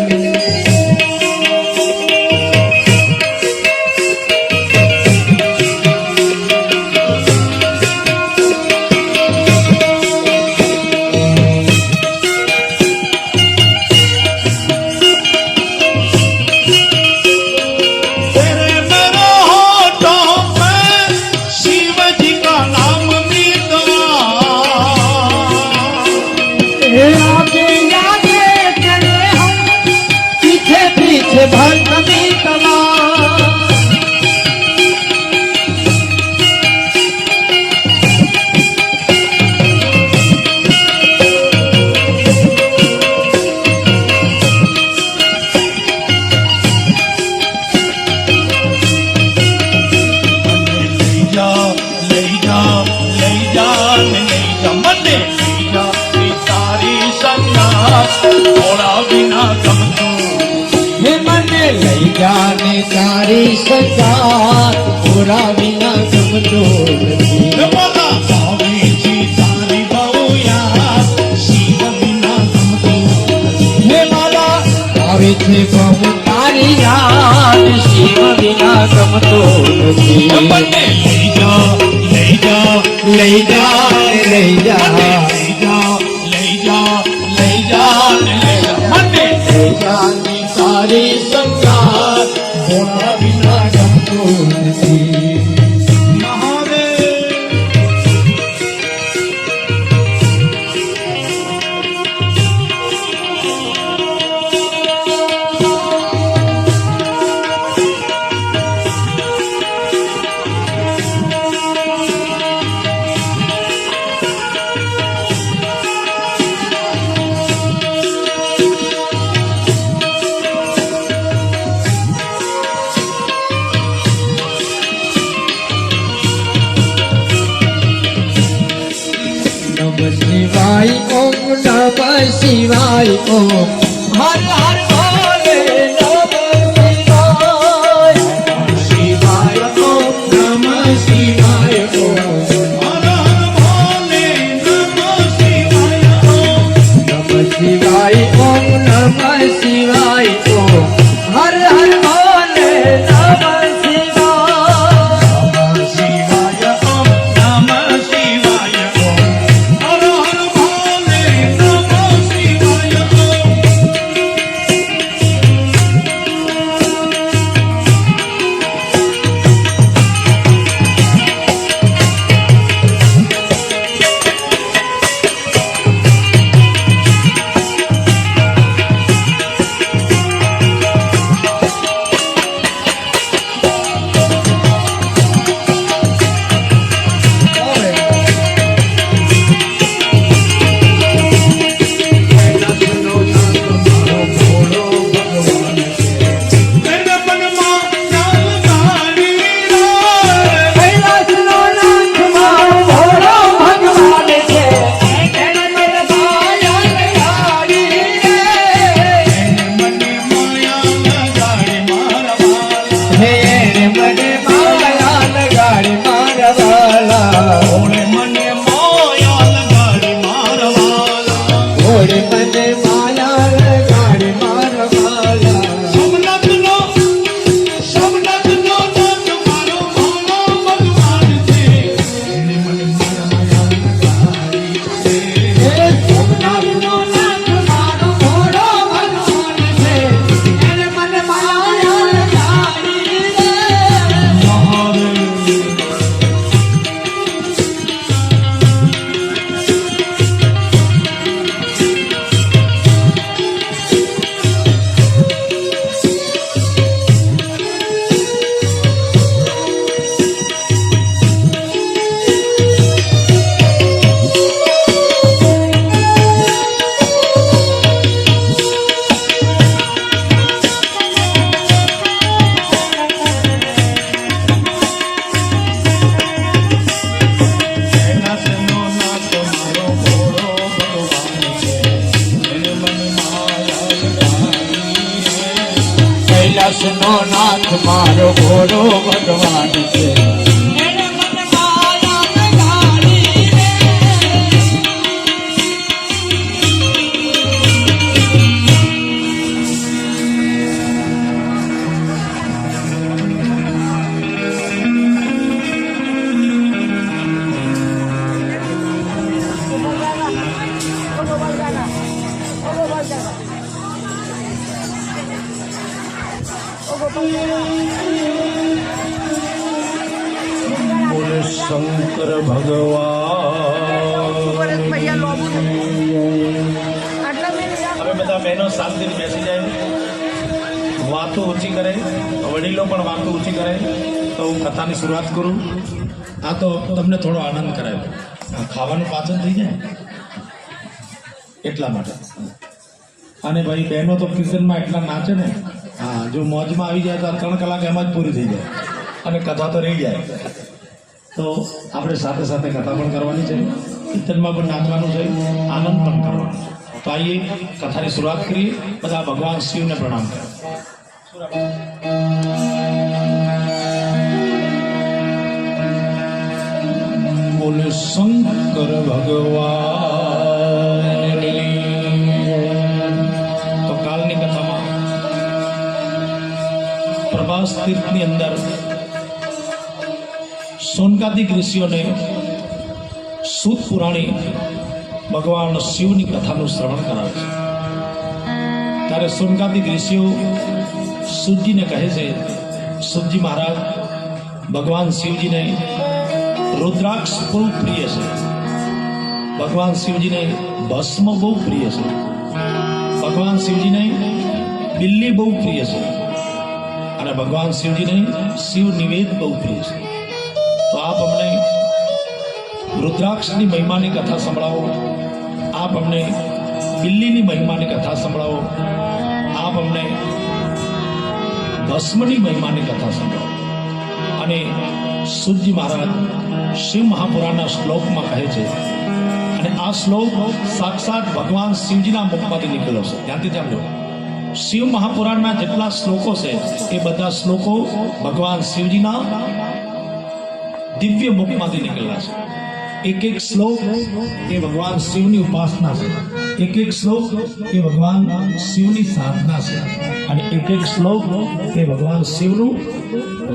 तेरे मेरे होठों पे शिव जी का नाम मिटवा आगे आगे चले हम पीछे पीछे भक्त बीतवा ले जा ले जा ले जा मने ले जा ये तारी संगात थोड़ा बिना गम तू हे मने लई जाने तारी संसार पूरा बिना तुम तो नहीं। बोला स्वामी जी तारी बहुया शिव बिना गम तू हे माला આવે છે બહુ તારી યાદ શિવ વિના ગમતો નથી मने ले जा ले जा લઈ જા લઈ જા मने ले जा ले जा ले जा ले जा मने લઈ જાની તારી સંસાર ભોળા વિના ગમતો નથી महादेव નમ શિવાય ઓમ નમ શિવાય ઓમ હર હર બોલે નમ શિવાય શિવાય ઓમ નમ શિવાય ઓમ हर हर भोले नमः शिवाय ओम નમ શિવાય ઓમ નમ શિવાય ઓમ હર હર બોલે નમ શિવાય शिवाय ओम नमः शिवाय ओम हर हर भोले नमः शिवाय ओम કૈલાસનો નાથ મારો ભોળો ભગવાન છે. એને મને માયા લગાડી રે. બોલે શંકર ભગવાન. હવે બધા બહેનો શાંતિથી બેસી જાય, વાતો ઓછી કરે, વડીલો પણ વાતો ઓછી કરે. તો હું કથાની શરૂઆત કરું. આ તો તમને થોડો આનંદ કરાય, આ ખાવાનું પાચન થઈ જાય એટલા માટે. અને ભાઈ બહેનો તો કીર્તનમાં એટલા નાચે ને, હા, જો મોજમાં આવી જાય તો 3 કલાક એમાં જ પૂરી થઈ જાય અને કથા તો રહી જાય. તો આપણે સાથે સાથે કથા પણ કરવાની છે, કીર્તનમાં પણ નાચવાનું છે, આનંદ પણ કરવાનો છે. તો આઈએ કથાની શરૂઆત કરીએ. બધા ભગવાન શિવને પ્રણામ કરે. બોલે શંકર ભગવાન. તો કાલની કથામાં પ્રભાસ તીર્થની અંદર સોનકાદિક ઋષિઓને સૂત પુરાણી ભગવાન શિવની કથાનું શ્રવણ કરાવે છે. ત્યારે સોનકાદિક ઋષિઓ સૂતજીને કહે છે, સૂતજી મહારાજ, ભગવાન શિવજીને રુદ્રાક્ષ બહુ પ્રિય છે, ભગવાન શિવજીને ભસ્મ બહુ પ્રિય છે, ભગવાન શિવજીને બિલ્લી બહુ પ્રિય છે, અને ભગવાન શિવજીને શિવ નિવેદ બહુ પ્રિય છે. તો આપ અમને રુદ્રાક્ષની મહિમાની કથા સંભળાવો, આપ અમને બિલ્લીની મહિમાની કથા સંભળાવો, આપ અમને ભસ્મની મહિમાની કથા સંભળાવો. અને સૂતજી મહારાજ શિવ મહાપુરાણના શ્લોકમાં કહે છે, અને આ શ્લોક સાક્ષાત ભગવાન શિવજીના મુખમાંથી નીકળ્યો છે. ધ્યાનથી જાણજો, શિવ મહાપુરાણના જેટલા શ્લોકો છે એ બધા શ્લોકો ભગવાન શિવજીના દિવ્ય મુખમાંથી નીકળ્યા છે. એક એક શ્લોક એ ભગવાન શિવની ઉપાસના છે, એક એક શ્લોક એ ભગવાન શિવની સાધના છે, અને એક એક શ્લોક એ ભગવાન શિવનું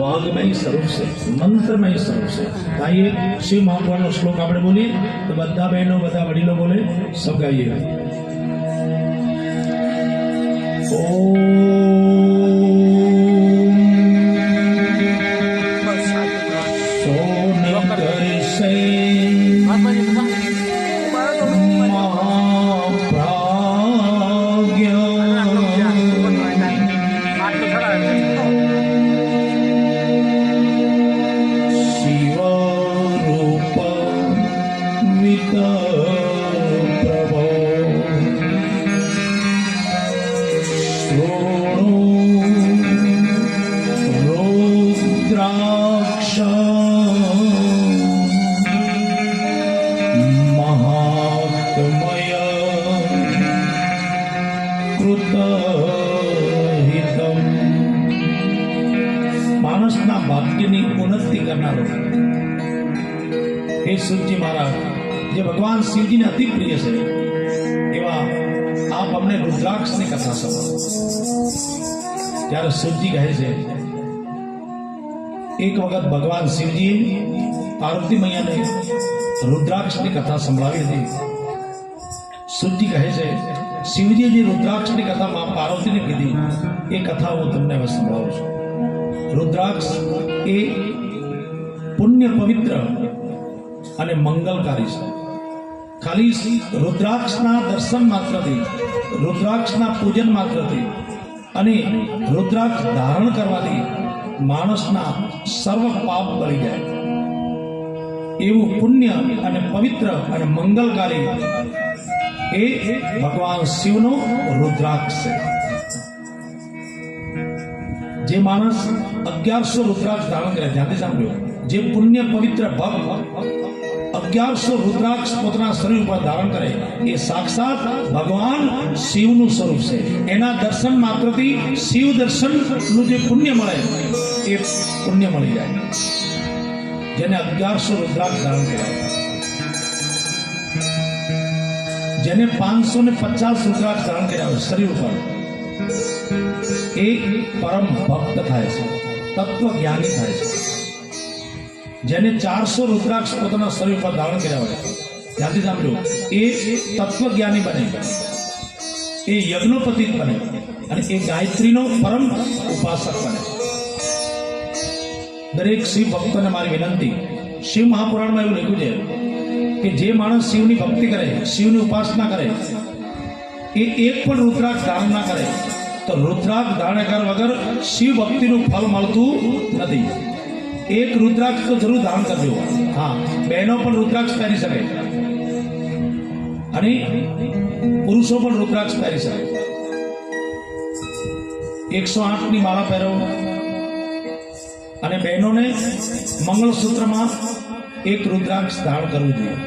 વાગ્મય સ્વરૂપ છે, મંત્રમય સ્વરૂપ છે. ગાઈએ શિવ મહાપુરાણનો શ્લોક આપણે બોલીએ તો બધા બહેનો બધા વડીલો બોલે, સૌ ગાઈએ. માણસના ભાગ્યની ઉન્નતિ કરનારો હે સૂતજી મહારાજ, જે ભગવાન શિવજીને અતિ પ્રિય છે, એવા આપ અમને રુદ્રાક્ષની કથા સંભળાવો. ત્યારે સૂતજી કહે છે, એક વખત ભગવાન શિવજીએ પાર્વતી મૈયાને રુદ્રાક્ષની કથા સંભળાવી હતી. સૂતજી કહે છે, શિવજીએ જે રુદ્રાક્ષની કથા માં પાર્વતીને કીધી એ કથા હું તમને હવે સંભળાવું છું. રુદ્રાક્ષ એ પુણ્ય પવિત્ર અને મંગલકારી છે. ખાલી રુદ્રાક્ષના દર્શન માત્રથી, રુદ્રાક્ષના પૂજન માત્રથી અને રુદ્રાક્ષ ધારણ કરવાથી માણસના સર્વ પાપ બળી જાય એવું પુણ્ય અને પવિત્ર અને મંગલકારી એ ભગવાન શિવનો રુદ્રાક્ષ છે. જે માણસ 1100 રુદ્રાક્ષ ધારણ કરે, ધ્યાનથી સાંભળ્યો, જે પુણ્ય પવિત્ર ભક્ત 1100 રુદ્રાક્ષ પોતાના શરીર ઉપર ધારણ કરે એ સાક્ષાત ભગવાન શિવનું સ્વરૂપ છે. એના દર્શન માત્રથી શિવ દર્શનનું જે પુણ્ય મળે એ પુણ્ય મળી જાય. જેને 1100 રુદ્રાક્ષ ધારણ કર્યા, જેને 550 રુદ્રાક્ષ ધારણ કર્યા હોય શરીર ઉપર, એ પરમ ભક્ત થાય છે, તત્વ જ્ઞાની થાય છે. જેને 400 રુદ્રાક્ષ પોતાના શરીર પર ધારણ કર્યા હોય, ધ્યાનથી સાંભળો, એ તત્વજ્ઞાની બને, એ યજ્ઞોપતિ બને અને એ ગાયત્રીનો પરમ ઉપાસક બને. દરેક શિવ ભક્તોને મારી વિનંતી, શિવ મહાપુરાણમાં એવું લખ્યું છે કે જે માણસ શિવની ભક્તિ કરે, શિવની ઉપાસના કરે, એ એક પણ રુદ્રાક્ષ ધારણ ના કરે તો રુદ્રાક્ષ ધારણ કર્યા વગર શિવ ભક્તિનું ફળ મળતું નથી. એક રુદ્રાક્ષ તો જરૂર ધારણ કરજો. હા, બહેનો પણ રુદ્રાક્ષ પહેરી શકે અને પુરુષો પણ રુદ્રાક્ષ પહેરી શકે. 108 ની માળા પહેરો અને બહેનોને મંગળસૂત્રમાં એક રુદ્રાક્ષ ધારણ કરવું જોઈએ.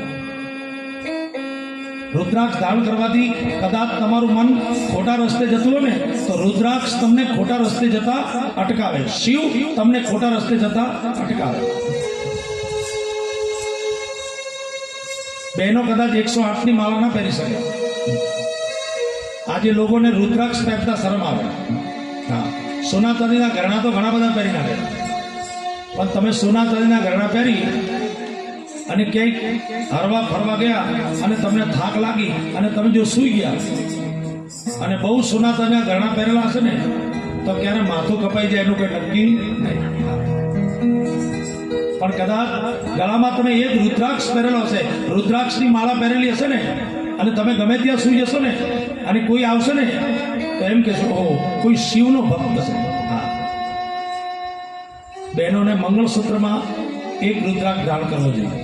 રુદ્રાક્ષ ધારણ કરવાથી કદાચ તમારું મન ખોટા રસ્તે જતું હોય ને તો રુદ્રાક્ષ તમને ખોટા રસ્તે જતા અટકાવે, શિવ તમને ખોટા રસ્તે જતા અટકાવે. બહેનો કદાચ 108 ની માળા ના પહેરી શકે. આજે લોકોને રુદ્રાક્ષ પહેરતા શરમ આવે. હા, સોના ચાંદીના ગરણા તો ઘણા બધા પહેરી નાખે, પણ તમે સોના ચાંદીના ગરણા પહેરી અને ક્યાંક હરવા ફરવા ગયા અને તમને થાક લાગી અને તમે જો સૂઈ ગયા અને બહુ સોના ચાંદીના ગરણા પહેરેલા હશે ને તો ક્યારે માથું કપાઈ જાય એનું કોઈ નક્કી નહીં. પણ કદાચ ગળામાં તમે એક રુદ્રાક્ષ પહેરેલો હશે, રુદ્રાક્ષની માળા પહેરેલી હશે ને અને તમે ગમે ત્યાં સૂઈ જશો ને અને કોઈ આવશે ને તો એમ કહેશો, ઓહો, કોઈ શિવનો ભક્ત છે. હા, બહેનોને મંગળસૂત્રમાં એક રુદ્રાક્ષ ધારણ કરવો જોઈએ.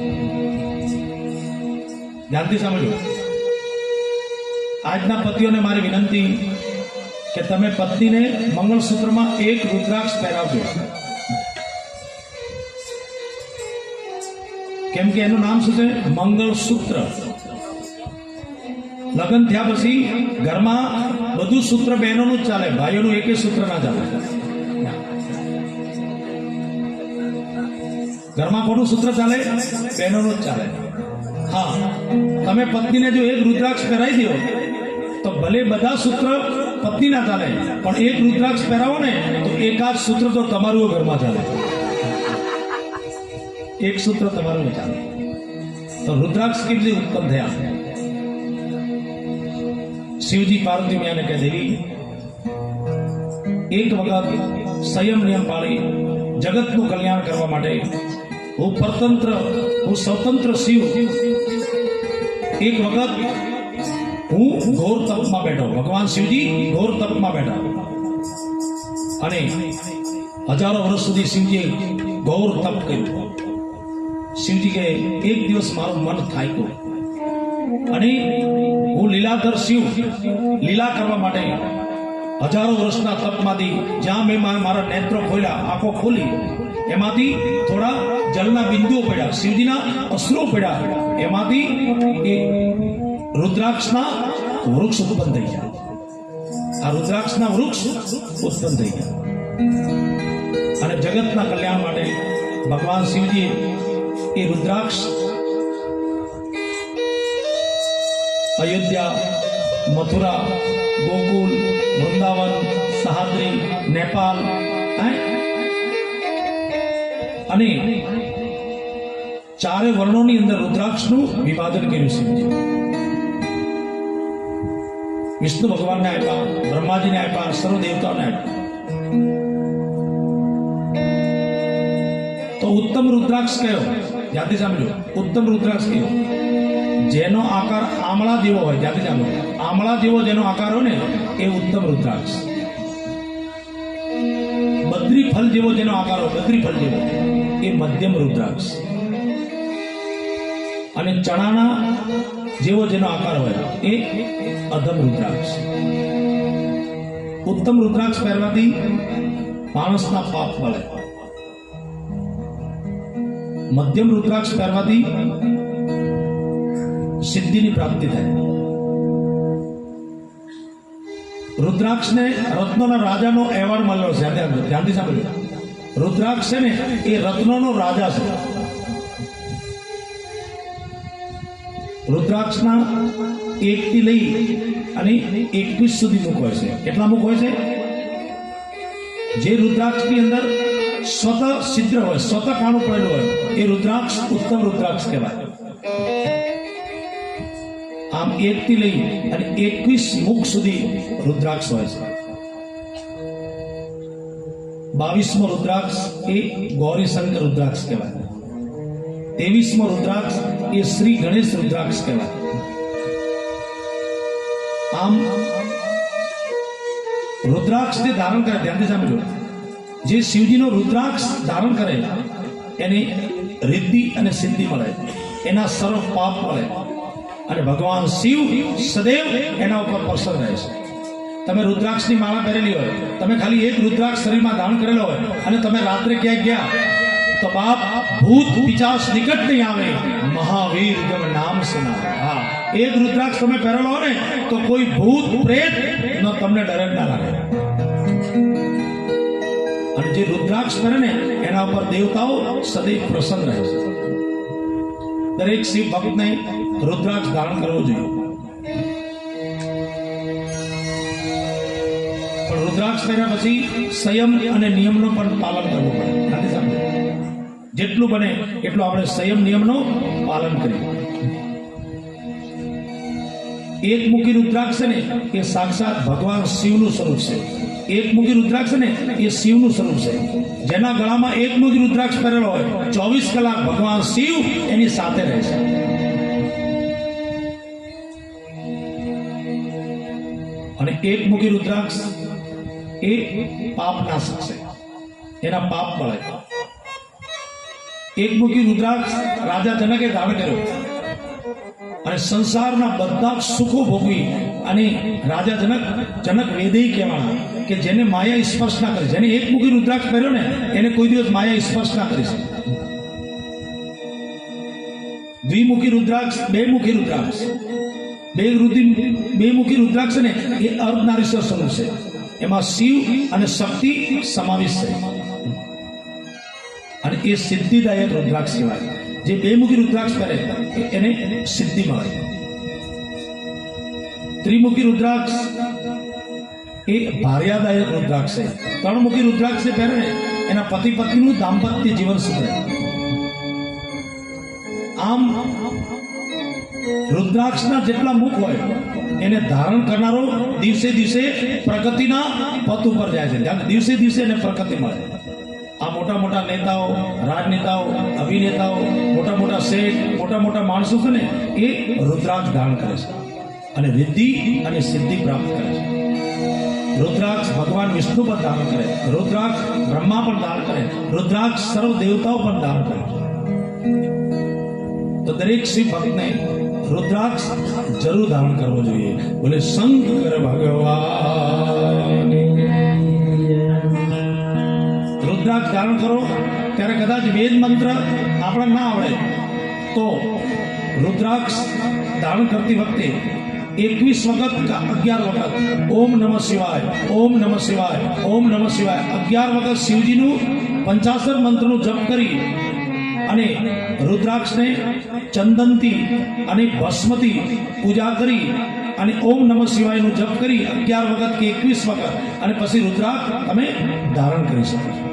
ધ્યાનથી સાંભળ્યું. આજના પતિઓને મારી વિનંતી કે તમે પત્નીને મંગળસૂત્રમાં એક રુદ્રાક્ષ પહેરાવજો. કેમ કે એનું નામ શું છે? મંગળસૂત્ર. લગ્ન થયા પછી ઘરમાં બધું સૂત્ર બહેનોનું જ ચાલે, ભાઈઓનું એકે સૂત્ર ના ચાલે. ઘરમાં કોનું સૂત્ર ચાલે? બહેનોનું જ ચાલે. હા, તમે પત્નીને જો એક રુદ્રાક્ષ પહેરાવી દો તો ભલે બધા સૂત્ર પત્ની ના ચાલે, પણ એક રુદ્રાક્ષ પહેરાવો ને તો એકાદ સૂત્ર તો તમારું ઘરમાં ચાલે. એક સૂત્ર તમારું ચાલે. તો રુદ્રાક્ષ કેવી રીતે ઉત્પન્ન થયા? શિવજી પાર્વતી મૈયાને કહે, દેવી, એક વખત સંયમ નિયમ પાળી જગતનું કલ્યાણ કરવા માટે હું સ્વતંત્ર શિવ એક વખત હું ઘોર તપમાં બેઠો. ભગવાન શિવજી ઘોર તપમાં બેઠા અને હજારો વર્ષ સુધી શિવજીએ ઘોર તપ કર્યું. શિવજી કહે, એક દિવસ મારું મન થાક્યું અને હું લીલાધર શિવ લીલા કરવા માટે હજારો વર્ષના તપમાંથી જ્યાં મેં મારા નેત્રો ખોલ્યા, આંખો ખોલી, એમાંથી થોડા જલના બિંદુઓ પડ્યા, શિવજીના અશ્રુ પડ્યા, એમાંથી એ રુદ્રાક્ષના વૃક્ષ ઉત્પન્ન થઈ ગયા. આ રુદ્રાક્ષના વૃક્ષ ઉત્પન્ન થઈ ગયા અને જગતના કલ્યાણ માટે ભગવાન શિવજી એ રુદ્રાક્ષ અયોધ્યા, મથુરા, ગોકુલ, વૃંદાવન, સહાદ્રી, નેપાલ અને ચારે વર્ણોની અંદર રુદ્રાક્ષનું વિભાજન કર્યું શિવજી. વિષ્ણુ ભગવાનને આપ્યા, બ્રહ્માજીને આપ્યા, સર્વ દેવતાઓને આપ્યા. તો ઉત્તમ રુદ્રાક્ષ કયો? ધ્યાનથી સાંભળજો. ઉત્તમ રુદ્રાક્ષ કયો? જેનો આકાર આમળા જેવો હોય. ધ્યાનથી સાંભળજો. આમળા જેવો જેનો આકાર હોય ને એ ઉત્તમ રુદ્રાક્ષ. બદ્રી ફળ જેવો જેનો આકાર હોય, બદ્રી ફળ જેવો, એ મધ્યમ રુદ્રાક્ષ. અને ચણાના જેવો જેનો આકાર હોય એ અધમ રુદ્રાક્ષ. ઉત્તમ રુદ્રાક્ષ પહેરવાથી માણસના પાપ મળે. મધ્યમ રુદ્રાક્ષ પહેરવાથી સિદ્ધિની પ્રાપ્તિ થાય. રુદ્રાક્ષને રત્નોના રાજાનો એવોર્ડ મળ્યો છે. ધ્યાનથી સાંભળજો. રુદ્રાક્ષ છે ને એ રત્નોનો રાજા છે. રુદ્રાક્ષના 1 થી લઈ અને 21 સુધી મુખ હોય છે. કેટલા મુખ હોય છે? જે રુદ્રાક્ષની અંદર સ્વતઃ છિદ્ર હોય, સ્વતઃ કાણું પડેલું હોય, એ રુદ્રાક્ષ ઉત્તમ રુદ્રાક્ષ કહેવાય. આમ 1 થી લઈ અને 21 મુખ સુધી રુદ્રાક્ષ હોય છે. 22મો રુદ્રાક્ષ એ ગૌરીશંકર રુદ્રાક્ષ કહેવાય. 23મો રુદ્રાક્ષ એ શ્રી ગણેશ રુદ્રાક્ષ કહેવાય. આમ રુદ્રાક્ષ જે ધારણ કરે, ધ્યાનથી સાંભળજો, જે શિવજીનો રુદ્રાક્ષ ધારણ કરે એને રિદ્ધિ અને સિદ્ધિ મળે, એના સર્વ પાપ મળે અને ભગવાન શિવ સદૈવ એના ઉપર પ્રસન્ન રહે છે. તમે રુદ્રાક્ષની માળા પહેરેલી હોય, તમે ખાલી એક રુદ્રાક્ષ શરીરમાં ધારણ કરેલો હોય અને તમે રાત્રે ક્યાંક ગયા તો બાપ ભૂત પિચાસ નિકટ નહીં આવે, મહાવીર જબ નામ સુનાવે. હા, એક રુદ્રાક્ષ તમે પહેરેલો હોય ને તો કોઈ ભૂત પ્રેત નો તમને ડર જ ના લાગે. અને જે રુદ્રાક્ષ પહેરે ને એના ઉપર દેવતાઓ સદૈવ પ્રસન્ન રહે છે. દરેક શિવ ભક્તને રુદ્રાક્ષ ધારણ કરવો જોઈએ. પણ રુદ્રાક્ષ પહેર્યા પછી સંયમ અને નિયમનો પણ પાલન કરવું પડે. જેટલું બને એટલું આપણે સંયમ નિયમનું પાલન કરીએ. એકમુખી રુદ્રાક્ષ છે ને એ સાક્ષાત ભગવાન શિવનું સ્વરૂપ છે. એકમુખી રુદ્રાક્ષ છે ને એ શિવનું સ્વરૂપ છે. જેના ગળામાં એકમુખી રુદ્રાક્ષ પહેરેલો હોય 24 કલાક ભગવાન શિવ એની સાથે રહે છે. અને એકમુખી રુદ્રાક્ષ એ પાપ નાશક છે, એના પાપ મળે. એકમુખી રુદ્રાક્ષ રાજા જનકે ધારણ કર્યો અને સંસારના બધા સુખો ભોગવી અને રાજા જનક વેદેય કહેવાના કે જેને માયા સ્પર્શ ના કરે. જેને એકમુખી રુદ્રાક્ષ પહેર્યો ને એને કોઈ દિવસ માયા સ્પર્શ ના કરી શકે. દ્વિમુખી રુદ્રાક્ષ, બેમુખી રુદ્રાક્ષ, બેમુખી રુદ્રાક્ષ ને એ અર્ધનારીશ્વર સ્વરૂપ છે. એમાં શિવ અને શક્તિ સમાવેશ છે અને એ સિદ્ધિદાયક રુદ્રાક્ષ કહેવાય. જે બેમુખી રુદ્રાક્ષ પહેરે એને સિદ્ધિ મળે. ત્રિમુખી રુદ્રાક્ષ એ ભાર્યાદાયક રુદ્રાક્ષ છે. 3મુખી રુદ્રાક્ષ પહેરે ને એના પતિ પત્નીનું દાંપત્ય જીવન સુધરે. આમ રુદ્રાક્ષના જેટલા મુખ હોય એને ધારણ કરનારો દિવસે દિવસે પ્રગતિના પથ ઉપર જાય છે. દિવસે દિવસે એને પ્રગતિ મળે. આ મોટા મોટા નેતાઓ, રાજનેતાઓ, અભિનેતાઓ, મોટા મોટા શેઠ, મોટા મોટા માણસો છે ને એ રુદ્રાક્ષ ધારણ કરે છે અને રિદ્ધિ અને સિદ્ધિ પ્રાપ્ત કરે છે. રુદ્રાક્ષ ભગવાન વિષ્ણુ પણ ધારણ કરે, રુદ્રાક્ષ બ્રહ્મા પણ ધારણ કરે, રુદ્રાક્ષ સર્વ દેવતાઓ પણ ધારણ કરે. તો દરેક શિવ ભક્તને રુદ્રાક્ષ જરૂર ધારણ કરવો જોઈએ. બોલે શંકર ભગવાન. રુદ્રાક્ષ ધારણ કરો ત્યારે કદાચ વેદ મંત્ર આપણે ના આવડે તો રુદ્રાક્ષ ધારણ કરતી વખતે 21 વખત 11 વખત ઓમ નમઃ શિવાય, ઓમ નમઃ શિવાય, ઓમ નમઃ શિવાય 11 વખત શિવજીનું 85 મંત્રનું જપ કરી અને રુદ્રાક્ષને ચંદનથી અને ભસ્મથી પૂજા કરી અને ઓમ નમઃ શિવાયનું જપ કરી 11 વખત કે 21 વખત અને પછી રુદ્રાક્ષ તમે ધારણ કરી શકો છો.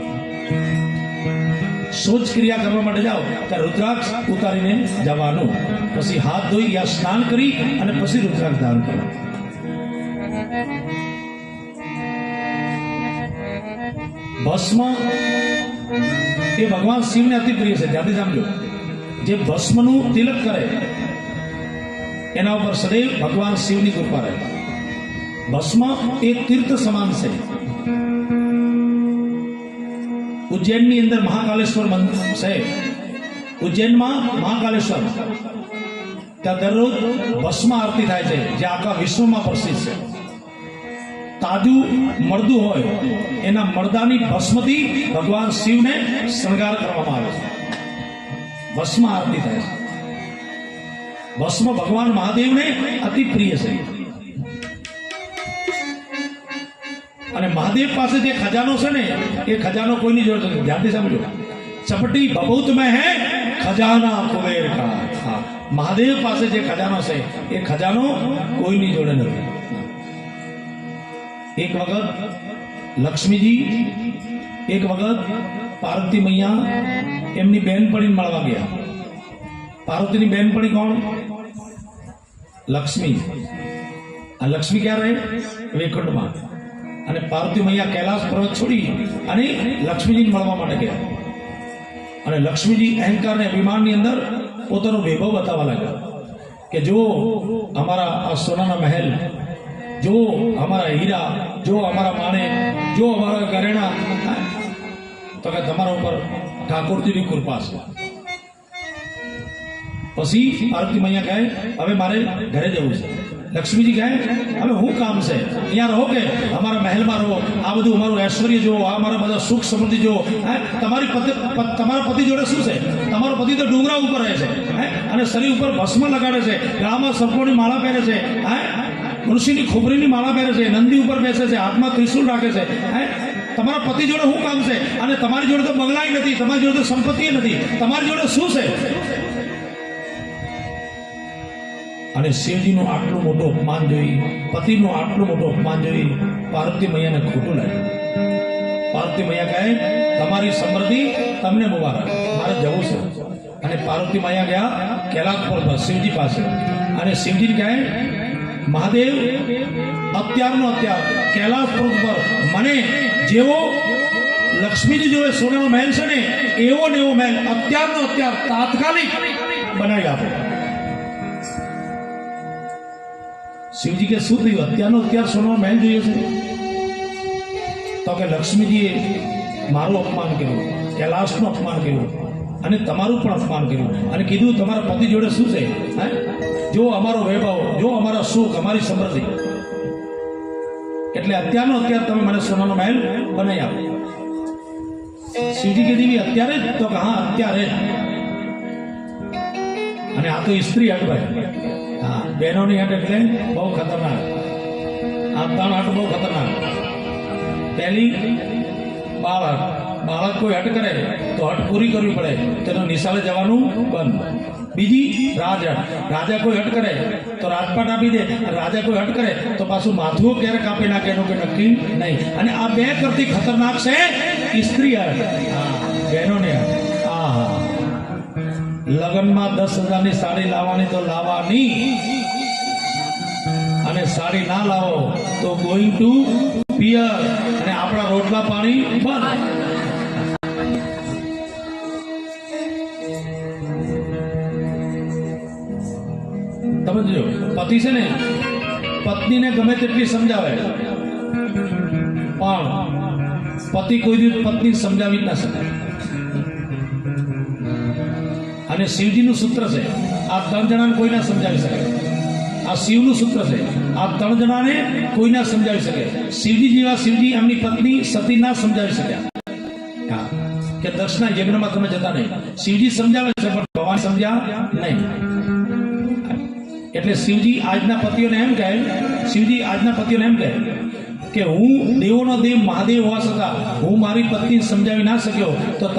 શૌચ ક્રિયા કરવા માટે જાઓ ત્યારે રુદ્રાક્ષ ઉતારીને જવાનું, પછી હાથ ધોઈ યા સ્નાન કરી અને પછી રુદ્રાક્ષ ધારણ કરવાનું. ભસ્મ એ ભગવાન શિવને અતિ પ્રિય છે. ધ્યાનથી સમજો, જે ભસ્મનું તિલક કરે એના ઉપર સદૈવ ભગવાન શિવની કૃપા રહે. ભસ્મ એ તીર્થ સમાન છે. ઉજ્જૈનની અંદર મહાકાલેશ્વર મંદિર છે. ઉજ્જૈનમાં મહાકાલેશ્વર, ત્યાં દરરોજ ભસ્મ આરતી થાય છે જે આખા વિશ્વમાં પ્રસિદ્ધ છે. તાજું મળદું હોય એના મળદાની ભસ્મથી ભગવાન શિવને શણગાર કરવામાં આવે છે. ભસ્મ આરતી થાય છે. ભસ્મ ભગવાન મહાદેવને અતિ પ્રિય છે. અને મહાદેવ પાસે જે ખજાનો છે ને એ ખજાનો કોઈની જોડે નથી. ધ્યાનથી સમજો. ચપટી બબૂત મેં હે ખજાના કુબેર કા. હા, મહાદેવ પાસે જે ખજાનો છે એ ખજાનો કોઈની જોડે નથી. એક વખત લક્ષ્મીજી, એક વખત પાર્વતી મૈયા એમની બહેનપણીને મળવા ગયા. પાર્વતીની બહેનપણી કોણ? લક્ષ્મી. આ લક્ષ્મી ક્યાં રહે? વૈકુંઠમાં. અને પાર્વતી મૈયા કૈલાસ પર્વત છોડી અને લક્ષ્મીજીને મળવા માટે ગયા. અને લક્ષ્મીજી અહંકાર અને અભિમાનની અંદર પોતાનો વૈભવ બતાવવા લાગ્યા કે જો અમારા આ સોનાના મહેલ, જો અમારા હીરા, જો અમારા માણેક, જો અમારા ઘરેણા, તો કે તમારા ઉપર ઠાકોરજીની કૃપા છે. પછી પાર્વતી મૈયા કહે હવે મારે ઘરે જવું છે. લક્ષ્મીજી કહે હવે હું કામ છે, અહીંયા રહો કે અમારા મહેલમાં રહો, આ બધું અમારું ઐશ્વર્ય જુઓ, આ અમારા બધા સુખ સમૃદ્ધિ જુઓ. તમારા પતિ જોડે શું છે? તમારો પતિ તો ડુંગરા ઉપર રહે છે અને શરીર ઉપર ભસ્મ લગાડે છે, ગળામાં સર્પોની માળા પહેરે છે, ઋષિની ખોબરીની માળા પહેરે છે, નંદી ઉપર બેસે છે, હાથમાં ત્રિશૂળ રાખે છે. તમારા પતિ જોડે શું કામ છે? અને તમારી જોડે તો બંગલાય નથી, તમારી જોડે તો સંપત્તિ નથી, તમારી જોડે શું છે? અને શિવજીનું આટલું મોટું અપમાન જોઈ, પતિનું આટલું મોટું અપમાન જોઈ પાર્વતી મૈયાને ખોટું લાગ્યું. પાર્વતી મૈયા કહે તમારી સમૃદ્ધિ તમને મુબારક, મારે જવું છે. અને પાર્વતી મૈયા ગયા કૈલાસ પર શિવજી પાસે. અને શિવજી કહે મહાદેવ અત્યારનો અત્યાર કૈલાસ પર્વત પર મને જેવો લક્ષ્મીજી જોડે સોનાનો મહેલ છે ને એવો ને એવો મહેલ અત્યારનો અત્યાર તાત્કાલિક બનાવી આપો. શિવજી કે શું થયું? અત્યારનો અત્યાર સોનાનો મહેલ જોઈએ છે? તો કે લક્ષ્મીજીએ મારું અપમાન કર્યું, કૈલાસનું અપમાન કર્યું અને તમારું પણ અપમાન કર્યું અને કીધું તમારા પતિ જોડે શું છે? જો અમારો વૈભવ, જો અમારા સુખ, અમારી સમૃદ્ધિ, એટલે અત્યારનો અત્યાર તમે મને સોનાનો મહેલ બનાવી આપો. શિવજી કીધી અત્યારે જ? તો કે હા અત્યારે જ. અને આ તો સ્ત્રી હટ ભાઈ. હા, બહેનોની હટ એટલે બહુ ખતરનાક. આ ત્રણ હટ બહુ ખતરનાક. પહેલી બાળક કોઈ હટ કરે તો હટ પૂરી કરવી પડે, તેનો નિશાળે જવાનું બંધ. બીજી રાજા કોઈ હટ કરે તો રાજપાટ આપી દે, રાજા કોઈ હટ કરે તો પાછું માથું ક્યારે કાપી નાખે એનું કોઈ નક્કી નહીં. અને આ બે કરતી ખતરનાક છે સ્ત્રી હટ. બહેનોની હટ. હા, લગ્નમાં 10,000ની સાડી લાવવાની તો લાવવાની, અને સાડી ના લાવો તો ગોઈંગ ટુ પિયર, અને આપણા રોટલા પાણી બંધ. તમે જોજો, પતિ છે ને પત્નીને ગમે તેટલી સમજાવે પણ પતિ કોઈ દિવસ પત્ની સમજાવી જ ના શકે. અને શિવજીનું સૂત્ર છે આ 3 જણાને કોઈ ના સમજાવી શકે. આ શિવનું સૂત્ર છે આ 3 જણાને કોઈ ના સમજાવી શકે. શિવજી જેવા શિવજી એમની પત્ની સતી ના સમજાવી શક્યા. હા, કે દર્શના યજ્ઞમાં તમે જતા નહીં. શિવજી સમજાવે છે પણ ભગવાન સમજ્યા નહીં. એટલે શિવજી આજના પતિઓને એમ કહે, શિવજી આજના પતિઓને એમ કહે કે હું દેવોનો દેવ મહાદેવ હોવા છતાં હું મારી પત્ની સમજાવી ના શક્યો તો